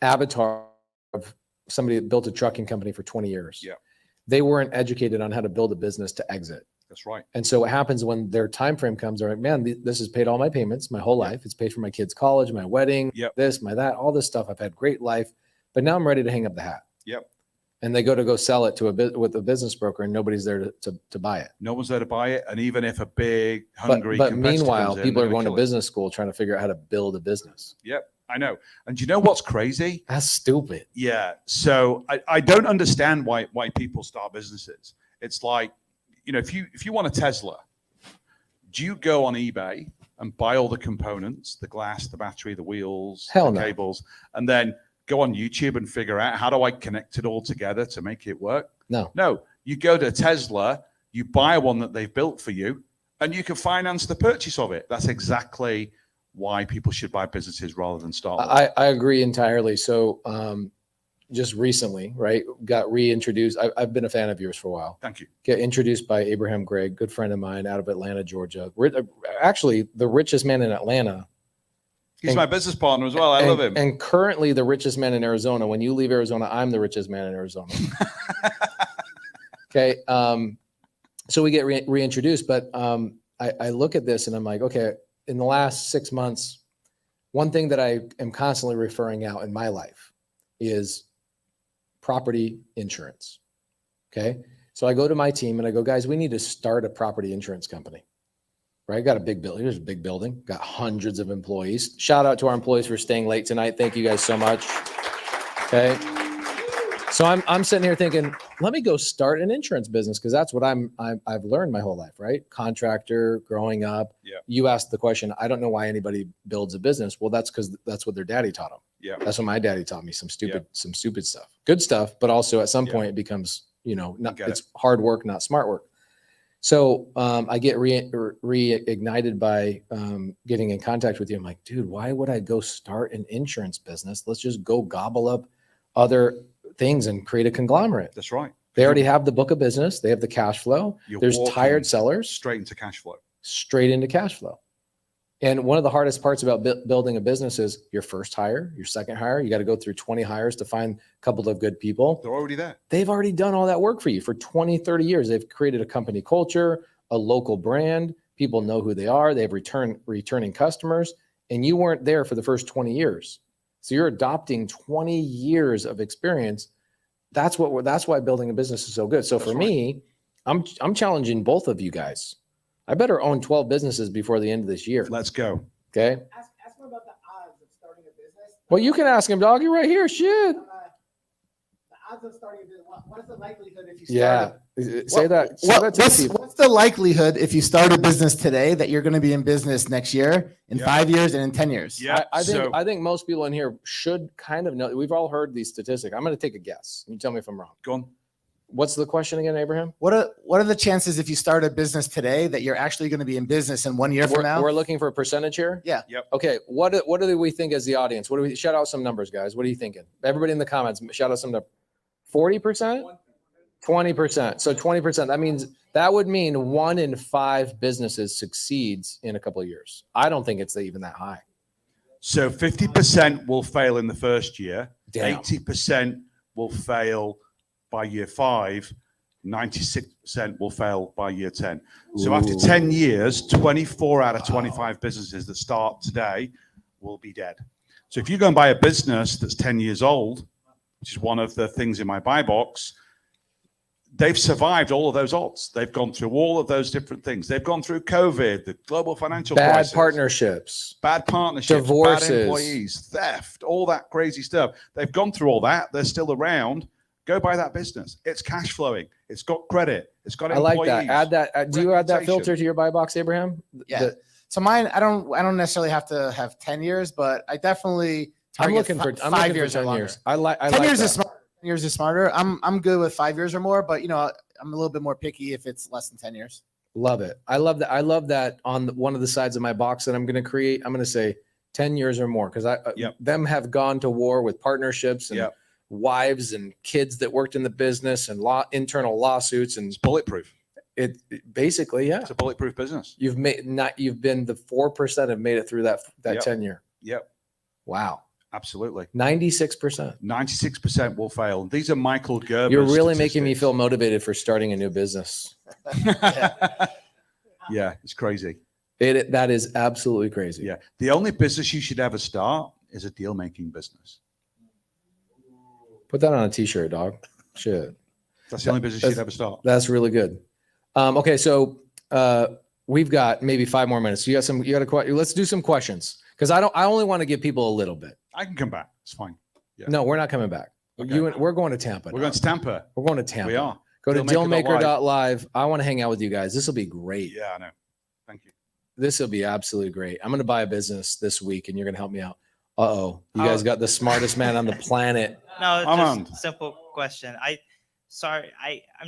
avatar of somebody that built a trucking company for 20 years. Yeah. They weren't educated on how to build a business to exit. That's right. And so what happens when their time frame comes, they're like, man, this has paid all my payments my whole life. It's paid for my kids' college, my wedding, Yep. this, my that, all this stuff. I've had great life, but now I'm ready to hang up the hat. Yep. And they go sell it with a business broker, and nobody's there to buy it. No one's there to buy it. And even if a big, hungry But competitor meanwhile, comes in, people are they're going to gonna kill it. business school trying to figure out how to build a business. Yep, I know. And do you know what's crazy? That's stupid. Yeah. So I don't understand why people start businesses. It's like, if you want a Tesla, do you go on eBay and buy all the components, the glass, the battery, the wheels, Hell the no. cables, and then go on YouTube and figure out how do I connect it all together to make it work? No, you go to Tesla, you buy one that they've built for you, and you can finance the purchase of it. That's exactly why people should buy businesses rather than start one. I agree entirely. So just recently, right, got reintroduced. I've been a fan of yours for a while. Thank you. Get introduced by Abraham Gregg, good friend of mine out of Atlanta, Georgia. Actually, the richest man in Atlanta. He's my business partner as well. I love him. And currently the richest man in Arizona. When you leave Arizona, I'm the richest man in Arizona. Okay. So we get reintroduced, but I look at this and I'm like, okay, in the last 6 months, one thing that I am constantly referring out in my life is property insurance. Okay. So I go to my team and I go, guys, we need to start a property insurance company. Right? Got a big building. Here's a big building. Got hundreds of employees. Shout out to our employees for staying late tonight. Thank you guys so much. Okay. So I'm sitting here thinking, let me go start an insurance business because that's what I've learned my whole life, right? Contractor, growing up. Yeah. You asked the question, I don't know why anybody builds a business. Well, that's because that's what their daddy taught them. Yeah. That's what my daddy taught me. Some stupid stuff. Good stuff, but also at some Yeah. point it becomes, not Get it's hard work, not smart work. So I get reignited by getting in contact with you. I'm like, dude, why would I go start an insurance business? Let's just go gobble up other things and create a conglomerate. That's right. They already have the book of business. They have the cash flow. You're There's walking tired sellers straight into cash flow. straight into cash flow. And one of the hardest parts about building a business is your first hire, your second hire. You got to go through 20 hires to find a couple of good people. They're already there. They've already done all that work for you for 20, 30 years. They've created a company culture, a local brand. People know who they are. They have returning customers, and you weren't there for the first 20 years. So you're adopting 20 years of experience. That's why building a business is so good. So for me, I'm challenging both of you guys. I better own 12 businesses before the end of this year. Let's go. Okay. Ask me about the odds of starting a business. Well, you can ask him, dog. You're right here. Shit. The odds of starting a business. What's the likelihood if you Yeah. Say that. Say that to the people. What's the likelihood if you start a business today that you're going to be in business next year, in 5 years, and in 10 years? Yeah. I think most people in here should kind of know. We've all heard these statistics. I'm going to take a guess. You tell me if I'm wrong. Go on. What's the question again, Abraham? What are the chances if you start a business today that you're actually going to be in business in 1 year from now? We're looking for a percentage here. Yeah. Yep. Okay. What do we think as the audience? What do we shout out some numbers, guys? What are you thinking? Everybody in the comments, shout out some numbers. 40%? 20%. So 20%. That would mean 1 in 5 businesses succeeds in a couple of years. I don't think it's even that high. So 50% will fail in the first year. Damn. 80% will fail by year 5. 96% will fail by year 10. So after 10 years, 24 out of 25 businesses that start today will be dead. So if you go and buy a business that's 10 years old, which is one of the things in my buy box, they've survived all of those odds. They've gone through all of those different things. They've gone through COVID, the global financial crisis, Bad partnerships, divorces, bad divorces, employees, theft, all that crazy stuff. They've gone through all that. They're still around. Go buy that business. It's cash flowing. It's got credit. It's got I employees. like that. Add that. Do you add that Reputation. filter to your buy box, Abraham? Yeah. So mine, I don't necessarily have to have 10 years, but I definitely I'm target looking for 5 years 10 or years. longer. I 10 like years that. is smart. 10 years is smarter. I'm good with 5 years or more, but I'm a little bit more picky if it's less than 10 years. Love it. I love that. I love that on one of the sides of my box that I'm going to create. I'm going to say 10 years or more because them have gone to war with partnerships and wives and kids that worked in the business and internal lawsuits, and It's bulletproof. it basically, yeah. It's a bulletproof business. You've been the 4% have made it through that tenure. Yep. Wow. Absolutely. 96%. 96% will fail. These are Michael Gerber's You're really making me statistics. feel motivated for starting a new business. Yeah, it's crazy. That is absolutely crazy. Yeah. The only business you should ever start is a deal making business. Put that on a t-shirt, dog. Shit. That's the only business you should ever start. That's really good. Okay. So we've got maybe 5 more minutes. You got a question. Let's do some questions. Cause I only want to give people a little bit. I can come back. It's fine. Yeah. No, we're not coming back. Okay. We're going to Tampa. We're going to Tampa. We're going to Tampa. We are. Go to Dealmaker.live. dealmaker.live. I want to hang out with you guys. This will be great. Yeah, I know. Thank you. This will be absolutely great. I'm going to buy a business this week and you're going to help me out. You guys got the smartest man on the planet. No, Armand. just a simple question. I'm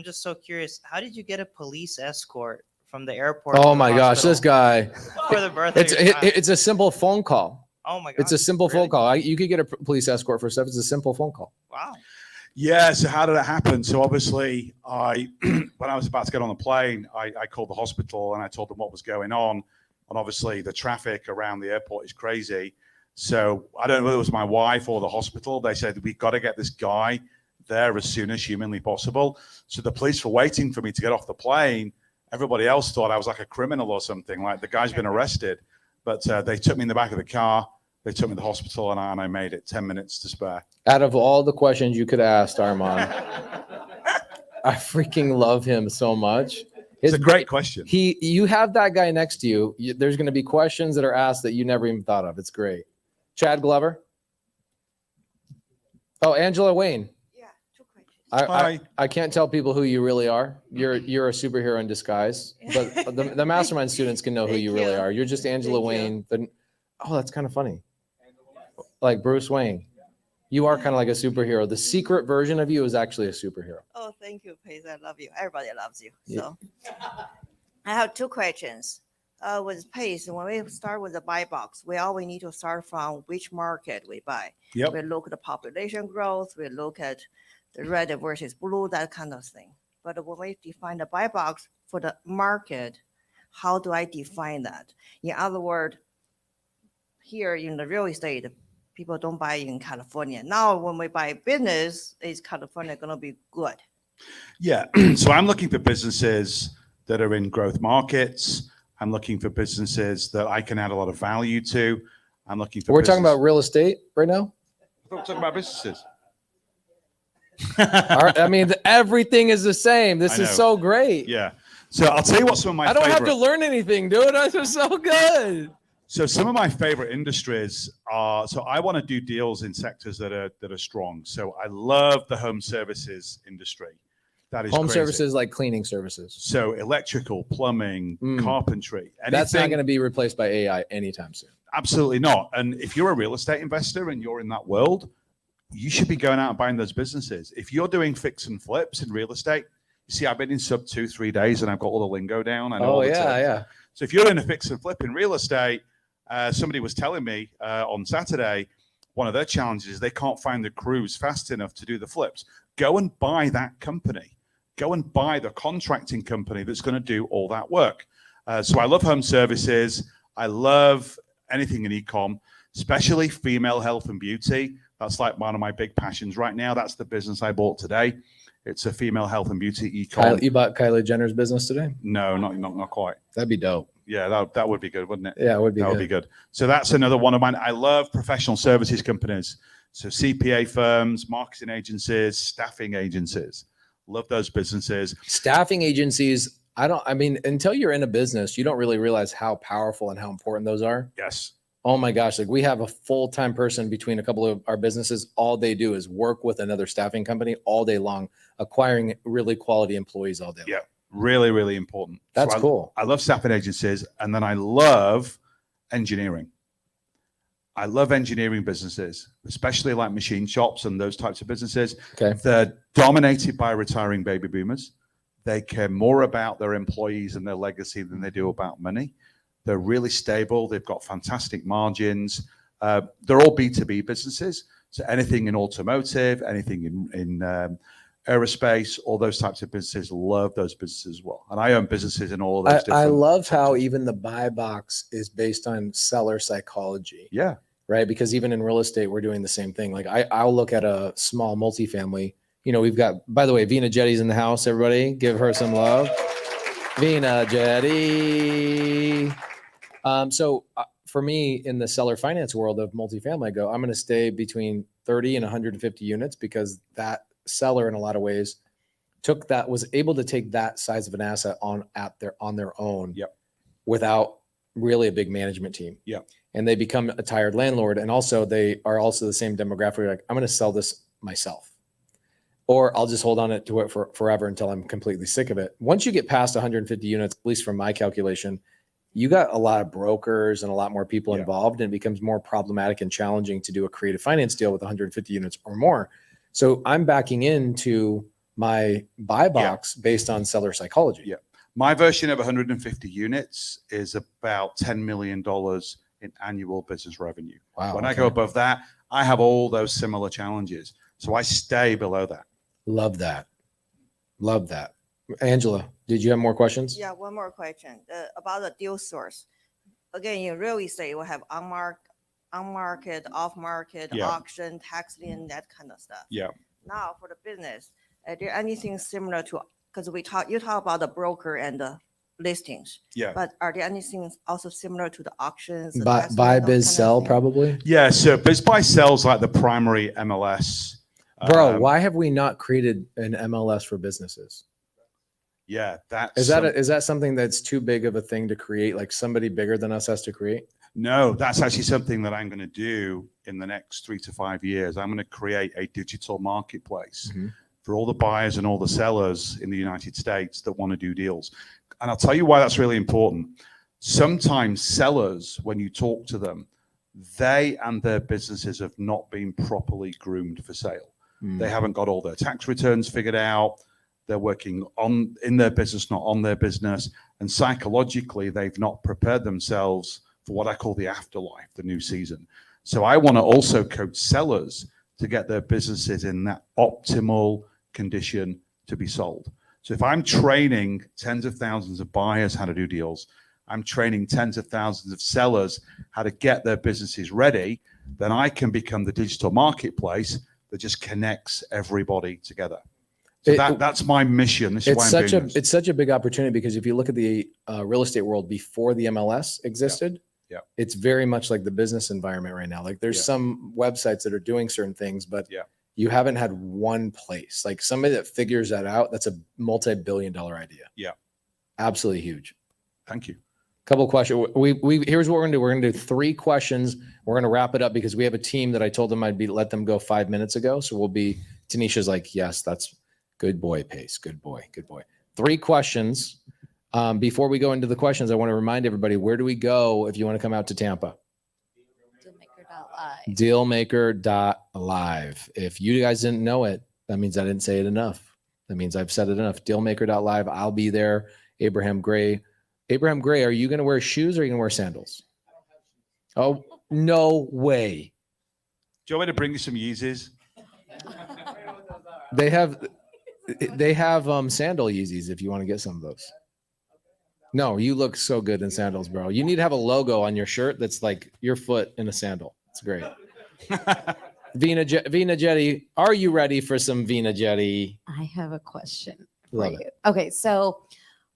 just so curious. How did you get a police escort from the airport? Oh to my the gosh, this hospital guy. for the birth of your child? It's a simple phone call. Oh my god. It's a simple Really? phone call. You could get a police escort for stuff. It's a simple phone call. Wow. Yeah. So how did that happen? So obviously when I was about to get on the plane, I called the hospital and I told them what was going on. And obviously the traffic around the airport is crazy. So I don't know whether it was my wife or the hospital. They said, we've got to get this guy there as soon as humanly possible. So the police were waiting for me to get off the plane. Everybody else thought I was like a criminal or something, like the guy's been arrested. But they took me in the back of the car. They took me to the hospital and I made it 10 minutes to spare. Out of all the questions you could ask, Armand, I freaking love him so much. It's a great question. You have that guy next to you. There's going to be questions that are asked that you never even thought of. It's great. Chad Glover. Oh, Angela Wayne. Yeah, 2 questions. I can't tell people who you really are. You're a superhero in disguise, but the mastermind students can know who Thank you really you. are. You're just Angela Thank Wayne. That's kind of funny. Like Bruce Wayne. You are kind of like a superhero. The secret version of you is actually a superhero. Oh, thank you, Pace. I love you. Everybody loves you. Yeah. So I have 2 questions. With Pace, when we start with the buy box, we always need to start from which market we buy. Yep. We look at the population growth, we look at the red versus blue, that kind of thing. But when we define the buy box for the market, how do I define that? In other words, here in the real estate, people don't buy in California. Now, when we buy business, is California going to be good? Yeah. So I'm looking for businesses that are in growth markets. I'm looking for businesses that I can add a lot of value to. I'm looking for. We're talking about real estate right now. We're talking about businesses. I mean, everything is the same. This I is know. so great. Yeah. So I'll tell you what some of my I don't have favorite. to learn anything, dude. This is so good. So some of my favorite industries are. So I want to do deals in sectors that are strong. So I love the home services industry. That is Home crazy. services like cleaning services. So electrical, plumbing, carpentry. That's not anything- going to be replaced by AI anytime soon. Absolutely not. And if you're a real estate investor and you're in that world, you should be going out and buying those businesses. If you're doing fix and flips in real estate, you see, I've been in sub 2-3 days and I've got all the lingo down. I know all the terms. Yeah. So if you're in a fix and flip in real estate, somebody was telling me on Saturday, one of their challenges is they can't find the crews fast enough to do the flips. Go and buy that company. Go and buy the contracting company that's going to do all that work. So I love home services. I love anything in e-com, especially female health and beauty. That's like one of my big passions right now. That's the business I bought today. It's a female health and beauty e-com. You bought Kylie Jenner's business today? No, not quite. That'd be dope. Yeah, that would be good, wouldn't it? Yeah, it would be That would be good. So that's another one of mine. I love professional services companies. So CPA firms, marketing agencies, staffing agencies. Love those businesses. Staffing agencies, I mean, until you're in a business, you don't really realize how powerful and how important those are. Yes. Oh my gosh, like we have a full-time person between a couple of our businesses. All they do is work with another staffing company all day long, acquiring really quality employees all day long. Yeah. Really, really important. That's So cool. I love staffing agencies, and then I love engineering. I love engineering businesses, especially like machine shops and those types of businesses. Okay. They're dominated by retiring baby boomers. They care more about their employees and their legacy than they do about money. They're really stable. They've got fantastic margins. They're all B2B businesses. So anything in automotive, anything in aerospace, all those types of businesses, love those businesses as well. And I own businesses in all of those different. I love how even the buy box is based on seller psychology. Yeah. Right. Because even in real estate, we're doing the same thing. Like I'll look at a small multifamily. You know, we've got, by the way, Vina Jetty's in the house. Everybody give her some love. Vina Jetty. So for me in the seller finance world of multifamily, I go, I'm going to stay between 30 and 150 units because that seller in a lot of ways was able to take that size of an asset on their own. Yep. Without really a big management team. Yeah. And they become a tired landlord. And also they are also the same demographic. Like, I'm going to sell this myself, or I'll just hold on to it for forever until I'm completely sick of it. Once you get past 150 units, at least from my calculation, you got a lot of brokers and a lot more people involved, and it becomes more problematic and challenging to do a creative finance deal with 150 units or more. So I'm backing into my buy box based on seller psychology. Yeah. My version of 150 units is about $10 million in annual business revenue. Wow. When I go above that, I have all those similar challenges. So I stay below that. Love that. Love that. Angela, did you have more questions? Yeah, one more question about the deal source. Again, in real estate, we have on-market, off-market, Yeah. auction, tax lien, that kind of stuff. Yeah. Now for the business, is there anything similar to, because you talk about the broker and the listings, Yeah. but are there anything also similar to the auctions? the Buy, tax buy lien, those biz, kind of sell, thing? probably. Yeah. So BizBuy sells like the primary MLS. Bro, why have we not created an MLS for businesses? Yeah. Is that something that's too big of a thing to create? Like somebody bigger than us has to create? No, that's actually something that I'm going to do in the next 3 to 5 years. I'm going to create a digital marketplace for all the buyers and all the sellers in the United States that want to do deals. And I'll tell you why that's really important. Sometimes sellers, when you talk to them, they and their businesses have not been properly groomed for sale. They haven't got all their tax returns figured out. They're working in their business, not on their business. And psychologically, they've not prepared themselves for what I call the afterlife, the new season. So I want to also coach sellers to get their businesses in that optimal condition to be sold. So if I'm training tens of thousands of buyers how to do deals, I'm training tens of thousands of sellers how to get their businesses ready, then I can become the digital marketplace that just connects everybody together. So that's my mission. This is why I'm doing this. It's such a big opportunity because if you look at the real estate world before the MLS existed, Yeah. it's very much like the business environment right now. Like there's some websites that are doing certain things, but you haven't had one place like somebody that figures that out. That's a multi-billion-dollar idea. Yeah, absolutely huge. Thank you. Couple of questions. Here's what we're gonna do. We're gonna do 3 questions. We're gonna wrap it up because we have a team that I told them let them go 5 minutes ago. So Tanisha's like, yes, that's good boy, Pace. Good boy. 3 questions. Before we go into the questions, I want to remind everybody, where do we go if you want to come out to Tampa? Dealmaker.live. If you guys didn't know it, that means I didn't say it enough. That means I've said it enough. Dealmaker.live. I'll be there. Abraham Gray, are you going to wear shoes or are you going to wear sandals? Oh, no way. Do you want me to bring you some Yeezys? They have sandal Yeezys if you want to get some of those. No, you look so good in sandals, bro. You need to have a logo on your shirt that's like your foot in a sandal. It's great. Vina Jetty, are you ready for some Vina Jetty? I have a question for Love you. it. Okay, so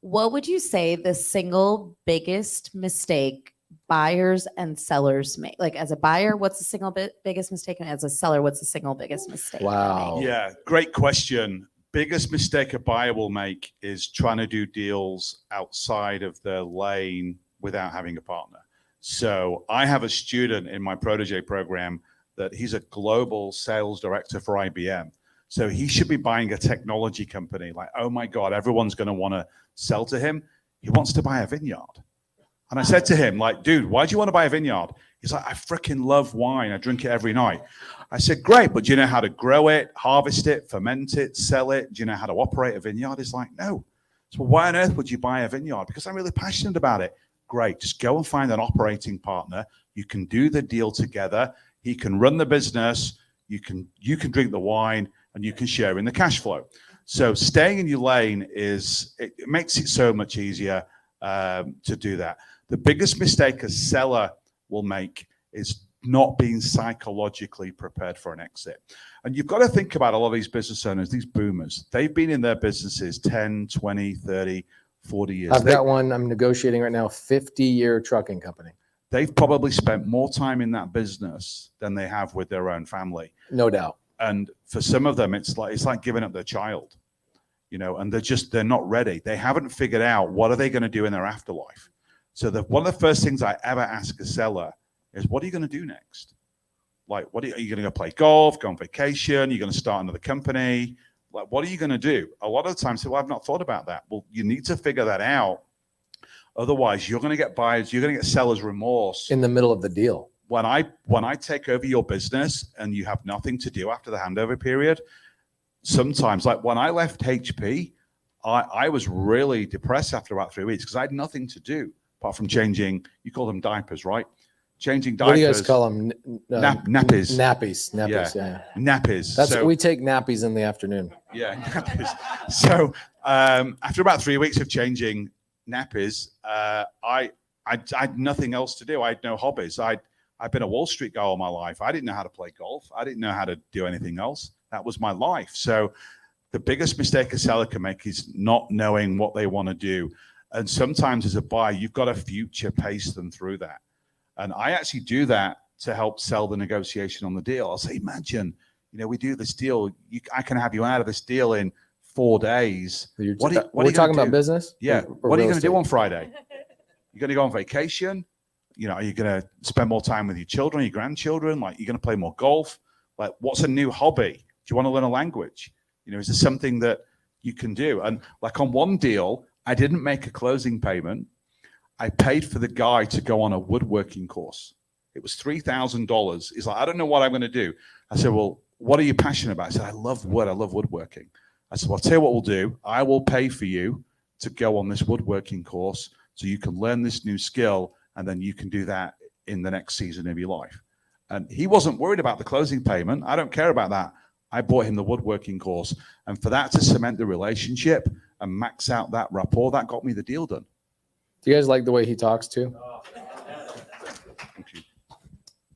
what would you say the single biggest mistake buyers and sellers make? Like as a buyer, what's the single biggest mistake? And as a seller, what's the single biggest mistake? Wow. Yeah, great question. Biggest mistake a buyer will make is trying to do deals outside of their lane without having a partner. So I have a student in my protege program that he's a global sales director for IBM. So he should be buying a technology company. Like, oh my God, everyone's going to want to sell to him. He wants to buy a vineyard. And I said to him, like, dude, why do you want to buy a vineyard? He's like, I freaking love wine. I drink it every night. I said, great, but do you know how to grow it, harvest it, ferment it, sell it? Do you know how to operate a vineyard? He's like, no. So why on earth would you buy a vineyard? Because I'm really passionate about it. Great, just go and find an operating partner. You can do the deal together. He can run the business. You can drink the wine, and you can share in the cash flow. So staying in your lane it makes it so much easier to do that. The biggest mistake a seller will make is not being psychologically prepared for an exit. And you've got to think about a lot of these business owners, these boomers. They've been in their businesses 10, 20, 30, 40 years. I've got one I'm negotiating right now, 50-year trucking company. They've probably spent more time in that business than they have with their own family. No doubt. And for some of them, it's like giving up their child, and they're not ready. They haven't figured out what are they going to do in their afterlife. So one of the first things I ever ask a seller is, what are you going to do next? Like, are you going to go play golf, go on vacation? You're going to start another company? Like, what are you going to do? A lot of the time, say, well, I've not thought about that. Well, you need to figure that out. Otherwise, you're going to get buyers, you're going to get sellers remorse. In the middle of the deal. When I take over your business and you have nothing to do after the handover period, sometimes, like when I left HP, I was really depressed after about 3 weeks because I had nothing to do apart from changing, you call them diapers, right? Changing diapers. What do you guys call them? Nappies. Nappies. Yeah. Nappies. We take nappies in the afternoon. Yeah, nappies. So after about 3 weeks of changing nappies, I had nothing else to do. I had no hobbies. I've been a Wall Street guy all my life. I didn't know how to play golf. I didn't know how to do anything else. That was my life. So the biggest mistake a seller can make is not knowing what they want to do. And sometimes as a buyer, you've got to future pace them through that. And I actually do that to help sell the negotiation on the deal. I'll say, imagine, we do this deal. I can have you out of this deal in 4 days. We're talking about business? Yeah. Or what are you real going to do estate? on Friday? You're going to go on vacation? Are you going to spend more time with your children, your grandchildren? Like, you're going to play more golf? Like, what's a new hobby? Do you want to learn a language? Is there something that you can do? And like on one deal, I didn't make a closing payment. I paid for the guy to go on a woodworking course. It was $3,000. He's like, I don't know what I'm going to do. I said, well, what are you passionate about? I said, I love wood. I love woodworking. I said, well, I'll tell you what we'll do. I will pay for you to go on this woodworking course so you can learn this new skill, and then you can do that in the next season of your life. And he wasn't worried about the closing payment. I don't care about that. I bought him the woodworking course. And for that to cement the relationship and max out that rapport, that got me the deal done. Do you guys like the way he talks too? Thank you.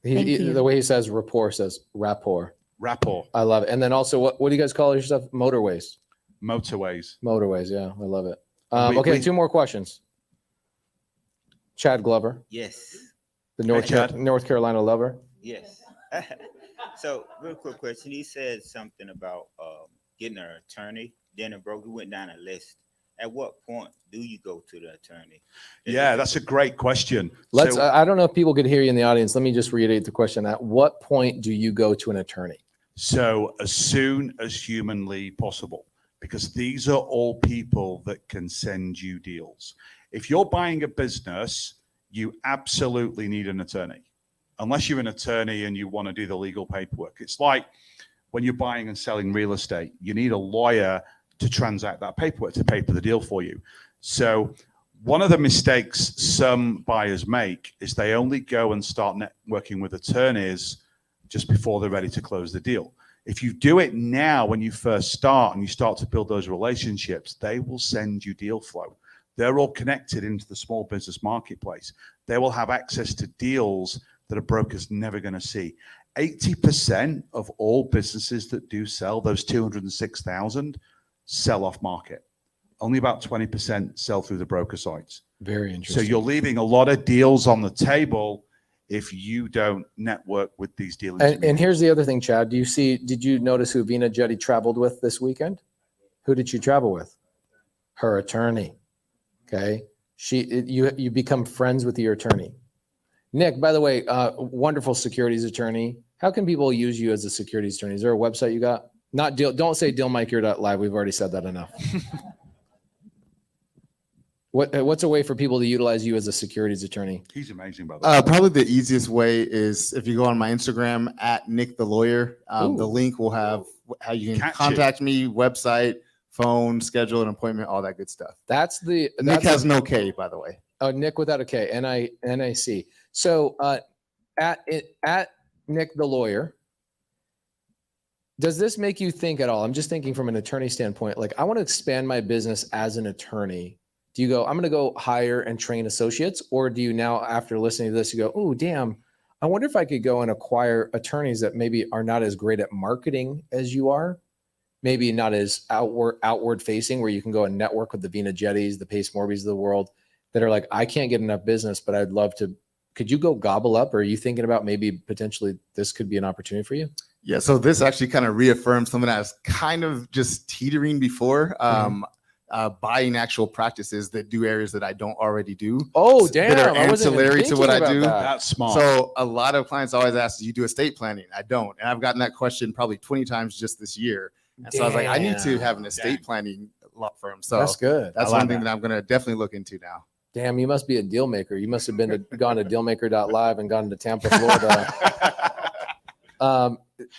Thank you. The way he says rapport says rapport. Rapport. I love it. And then also, what do you guys call yourself? Motorways. Motorways. Motorways. Yeah, I love it. We- Okay, we- 2 more questions. Chad Glover, Yes. the Chad. North Carolina lover. Yes. So, real quick question. He said something about getting an attorney. Then a broker went down a list. At what point do you go to the attorney? Yeah, that's a great question. Let's. So- I don't know if people could hear you in the audience. Let me just reiterate the question. At what point do you go to an attorney? So as soon as humanly possible, because these are all people that can send you deals. If you're buying a business, you absolutely need an attorney, unless you're an attorney and you want to do the legal paperwork. It's like when you're buying and selling real estate, you need a lawyer to transact that paperwork, to paper the deal for you. So one of the mistakes some buyers make is they only go and start networking with attorneys just before they're ready to close the deal. If you do it now when you first start and you start to build those relationships, they will send you deal flow. They're all connected into the small business marketplace. They will have access to deals that a broker's never going to see. 80% of all businesses that do sell, those 206,000, sell off market. Only about 20% sell through the broker sites. Very So interesting. you're leaving a lot of deals on the table if you don't network with these dealers. And here's the other thing, Chad. Did you notice who Vina Jetty traveled with this weekend? Who did she travel with? Her attorney. Okay. You become friends with your attorney. Nick, by the way, wonderful securities attorney. How can people use you as a securities attorney? Is there a website you got? Don't say dealmaker.live. We've already said that enough. What's a way for people to utilize you as a securities attorney? He's amazing, by the way. Probably the easiest way is if you go on my Instagram at Nick the Lawyer. The link will have how you can Catchy. contact me, website, phone, schedule an appointment, all that good stuff. Nick Nick has no K, by the way. Oh, Nick without a K, NIC. So at Nick the Lawyer, does this make you think at all? I'm just thinking from an attorney standpoint, like I want to expand my business as an attorney. Do you go, I'm going to go hire and train associates? Or do you now, after listening to this, you go, oh, damn, I wonder if I could go and acquire attorneys that maybe are not as great at marketing as you are, maybe not as outward facing, where you can go and network with the Vina Jetties, the Pace Morbys of the world that are like, I can't get enough business, but I'd love to. Could you go gobble up? Or are you thinking about maybe potentially this could be an opportunity for you? Yeah, so this actually kind of reaffirms something that was kind of just teetering before. Buying actual practices that do areas that I don't already do. Oh, that damn. are I wasn't even ancillary to what thinking I do. about that. That's smart. So a lot of clients always ask, do you do estate planning? I don't. And I've gotten that question probably 20 times just this year. And so I was like, I need to have an estate planning law firm. So That's good. that's one thing that I'm going to definitely look into now. Damn, you must be a deal maker. You must have gone to dealmaker.live and gone to Tampa, Florida.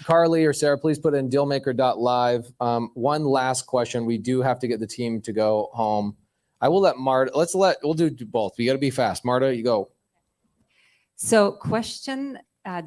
Carly or Sarah, please put in dealmaker.live. One last question. We do have to get the team to go home. I will let Marta, we'll do both. We got to be fast. Marta, you go. So question,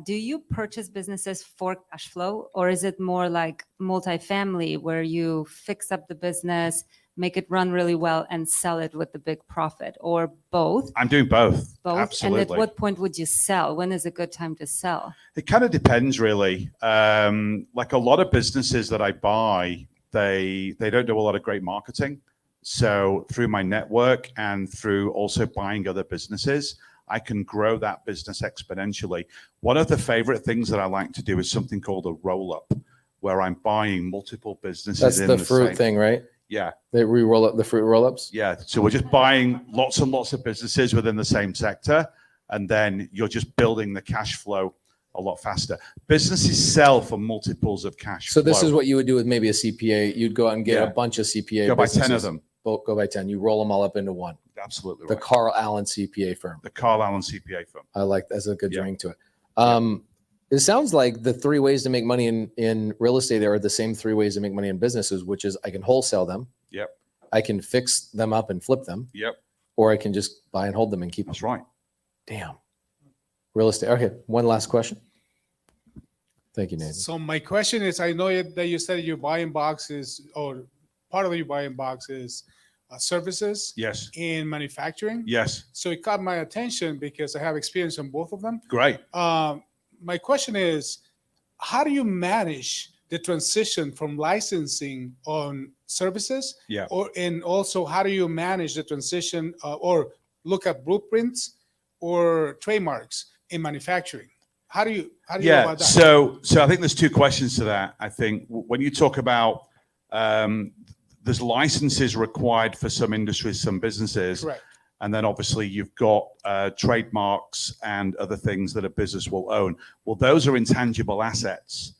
do you purchase businesses for cash flow, or is it more like multifamily where you fix up the business, make it run really well and sell it with the big profit, or both? I'm doing both. Both. Absolutely. And at what point would you sell? When is a good time to sell? It kind of depends, really. Like a lot of businesses that I buy, they don't do a lot of great marketing. So through my network and through also buying other businesses, I can grow that business exponentially. One of the favorite things that I like to do is something called a roll-up, where I'm buying multiple businesses. That's in the fruit same thing, right? Yeah. They re-roll up the fruit roll-ups. Yeah. So we're just buying lots and lots of businesses within the same sector, and then you're just building the cash flow a lot faster. Businesses sell for multiples of cash So flow. this is what you would do with maybe a CPA. You'd go out and get a Yeah. bunch of CPA. Go buy 10 of businesses. them. Go buy 10. You roll them all up into one. Absolutely The right. Carl Allen CPA firm. The Carl Allen CPA firm. I like that's a good Yeah. ring to it. It sounds like the 3 ways to make money in real estate are the same 3 ways to make money in businesses, which is I can wholesale them. Yep. I can fix them up and flip them, Yep. or I can just buy and hold them and keep them. That's right. Damn. Real estate. Okay. One last question. Thank you, Nathan. So my question is, I know that you said you're buying boxes, or part of your buying boxes, services Yes. in manufacturing. Yes. So it caught my attention because I have experience on both of them. Great. My question is, how do you manage the transition from licensing on services? Yeah. And also, how do you manage the transition or look at blueprints or trademarks in manufacturing? How do you go Yeah. about that? So I think there's two questions to that. I think when you talk about there's licenses required for some industries, some businesses. Correct. And then obviously you've got trademarks and other things that a business will own. Well, those are intangible assets.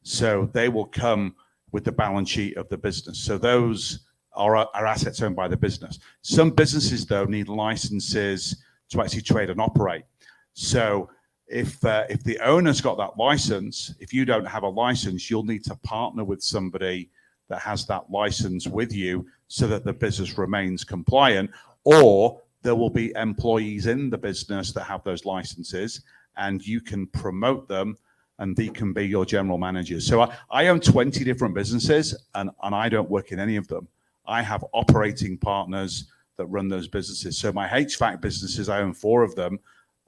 So they will come with the balance sheet of the business. So those are assets owned by the business. Some businesses, though, need licenses to actually trade and operate. So if the owner's got that license, if you don't have a license, you'll need to partner with somebody that has that license with you so that the business remains compliant, or there will be employees in the business that have those licenses and you can promote them and they can be your general managers. So I own 20 different businesses and I don't work in any of them. I have operating partners that run those businesses. So my HVAC businesses, I own 4 of them.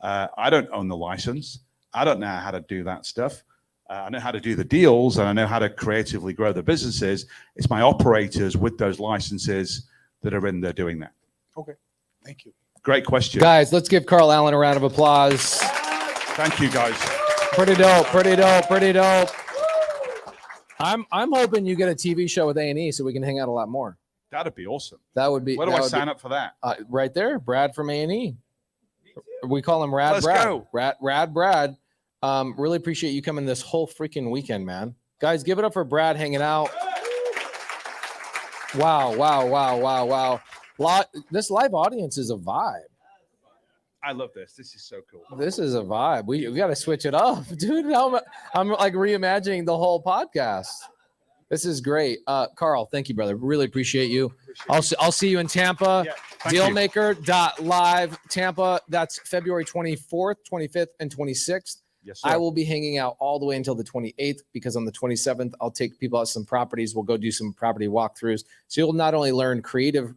I don't own the license. I don't know how to do that stuff. I know how to do the deals and I know how to creatively grow the businesses. It's my operators with those licenses that are in there doing that. Okay, thank you. Great question. Guys, let's give Carl Allen a round of applause. Thank you, guys. Pretty dope, pretty dope, pretty dope. I'm hoping you get a TV show with A&E so we can hang out a lot more. That'd be awesome. That would be. Where do that I would sign be, up for that? right there, Brad from A&E. We call him Rad Let's Brad. go. Rad Brad. Really appreciate you coming this whole freaking weekend, man. Guys, give it up for Brad hanging out. Wow, wow, wow, wow, wow. This live audience is a vibe. I love this. This is so cool. This is a vibe. We got to switch it up, dude. I'm like reimagining the whole podcast. This is great. Carl, thank you, brother. Really appreciate you. I'll see you in Tampa. Yeah, thank you. Dealmaker.live Tampa. That's February 24th, 25th, and 26th. Yes, sir. I will be hanging out all the way until the 28th because on the 27th, I'll take people out some properties. We'll go do some property walkthroughs. So you'll not only learn creative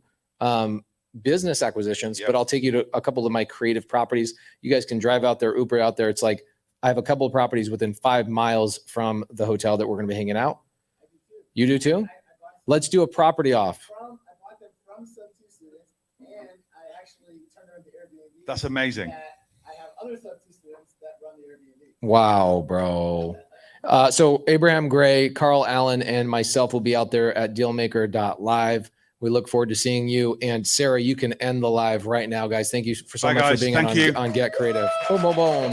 business acquisitions, Yep. but I'll take you to a couple of my creative properties. You guys can drive out there, Uber out there. It's like I have a couple of properties within 5 miles from the hotel that we're going to be hanging out. You do too? Let's do a property off. I bought them from Sub-2 students, and I actually turned around the Airbnb. That's amazing. I have other Sub-2 students that run the Airbnb. Wow, bro. So Abraham Gray, Carl Allen, and myself will be out there at dealmaker.live. We look forward to seeing you. And Sarah, you can end the live right now, guys. Thank you so Bye, much guys. for being Thank you. on Get Creative. Boom, boom, boom, boom.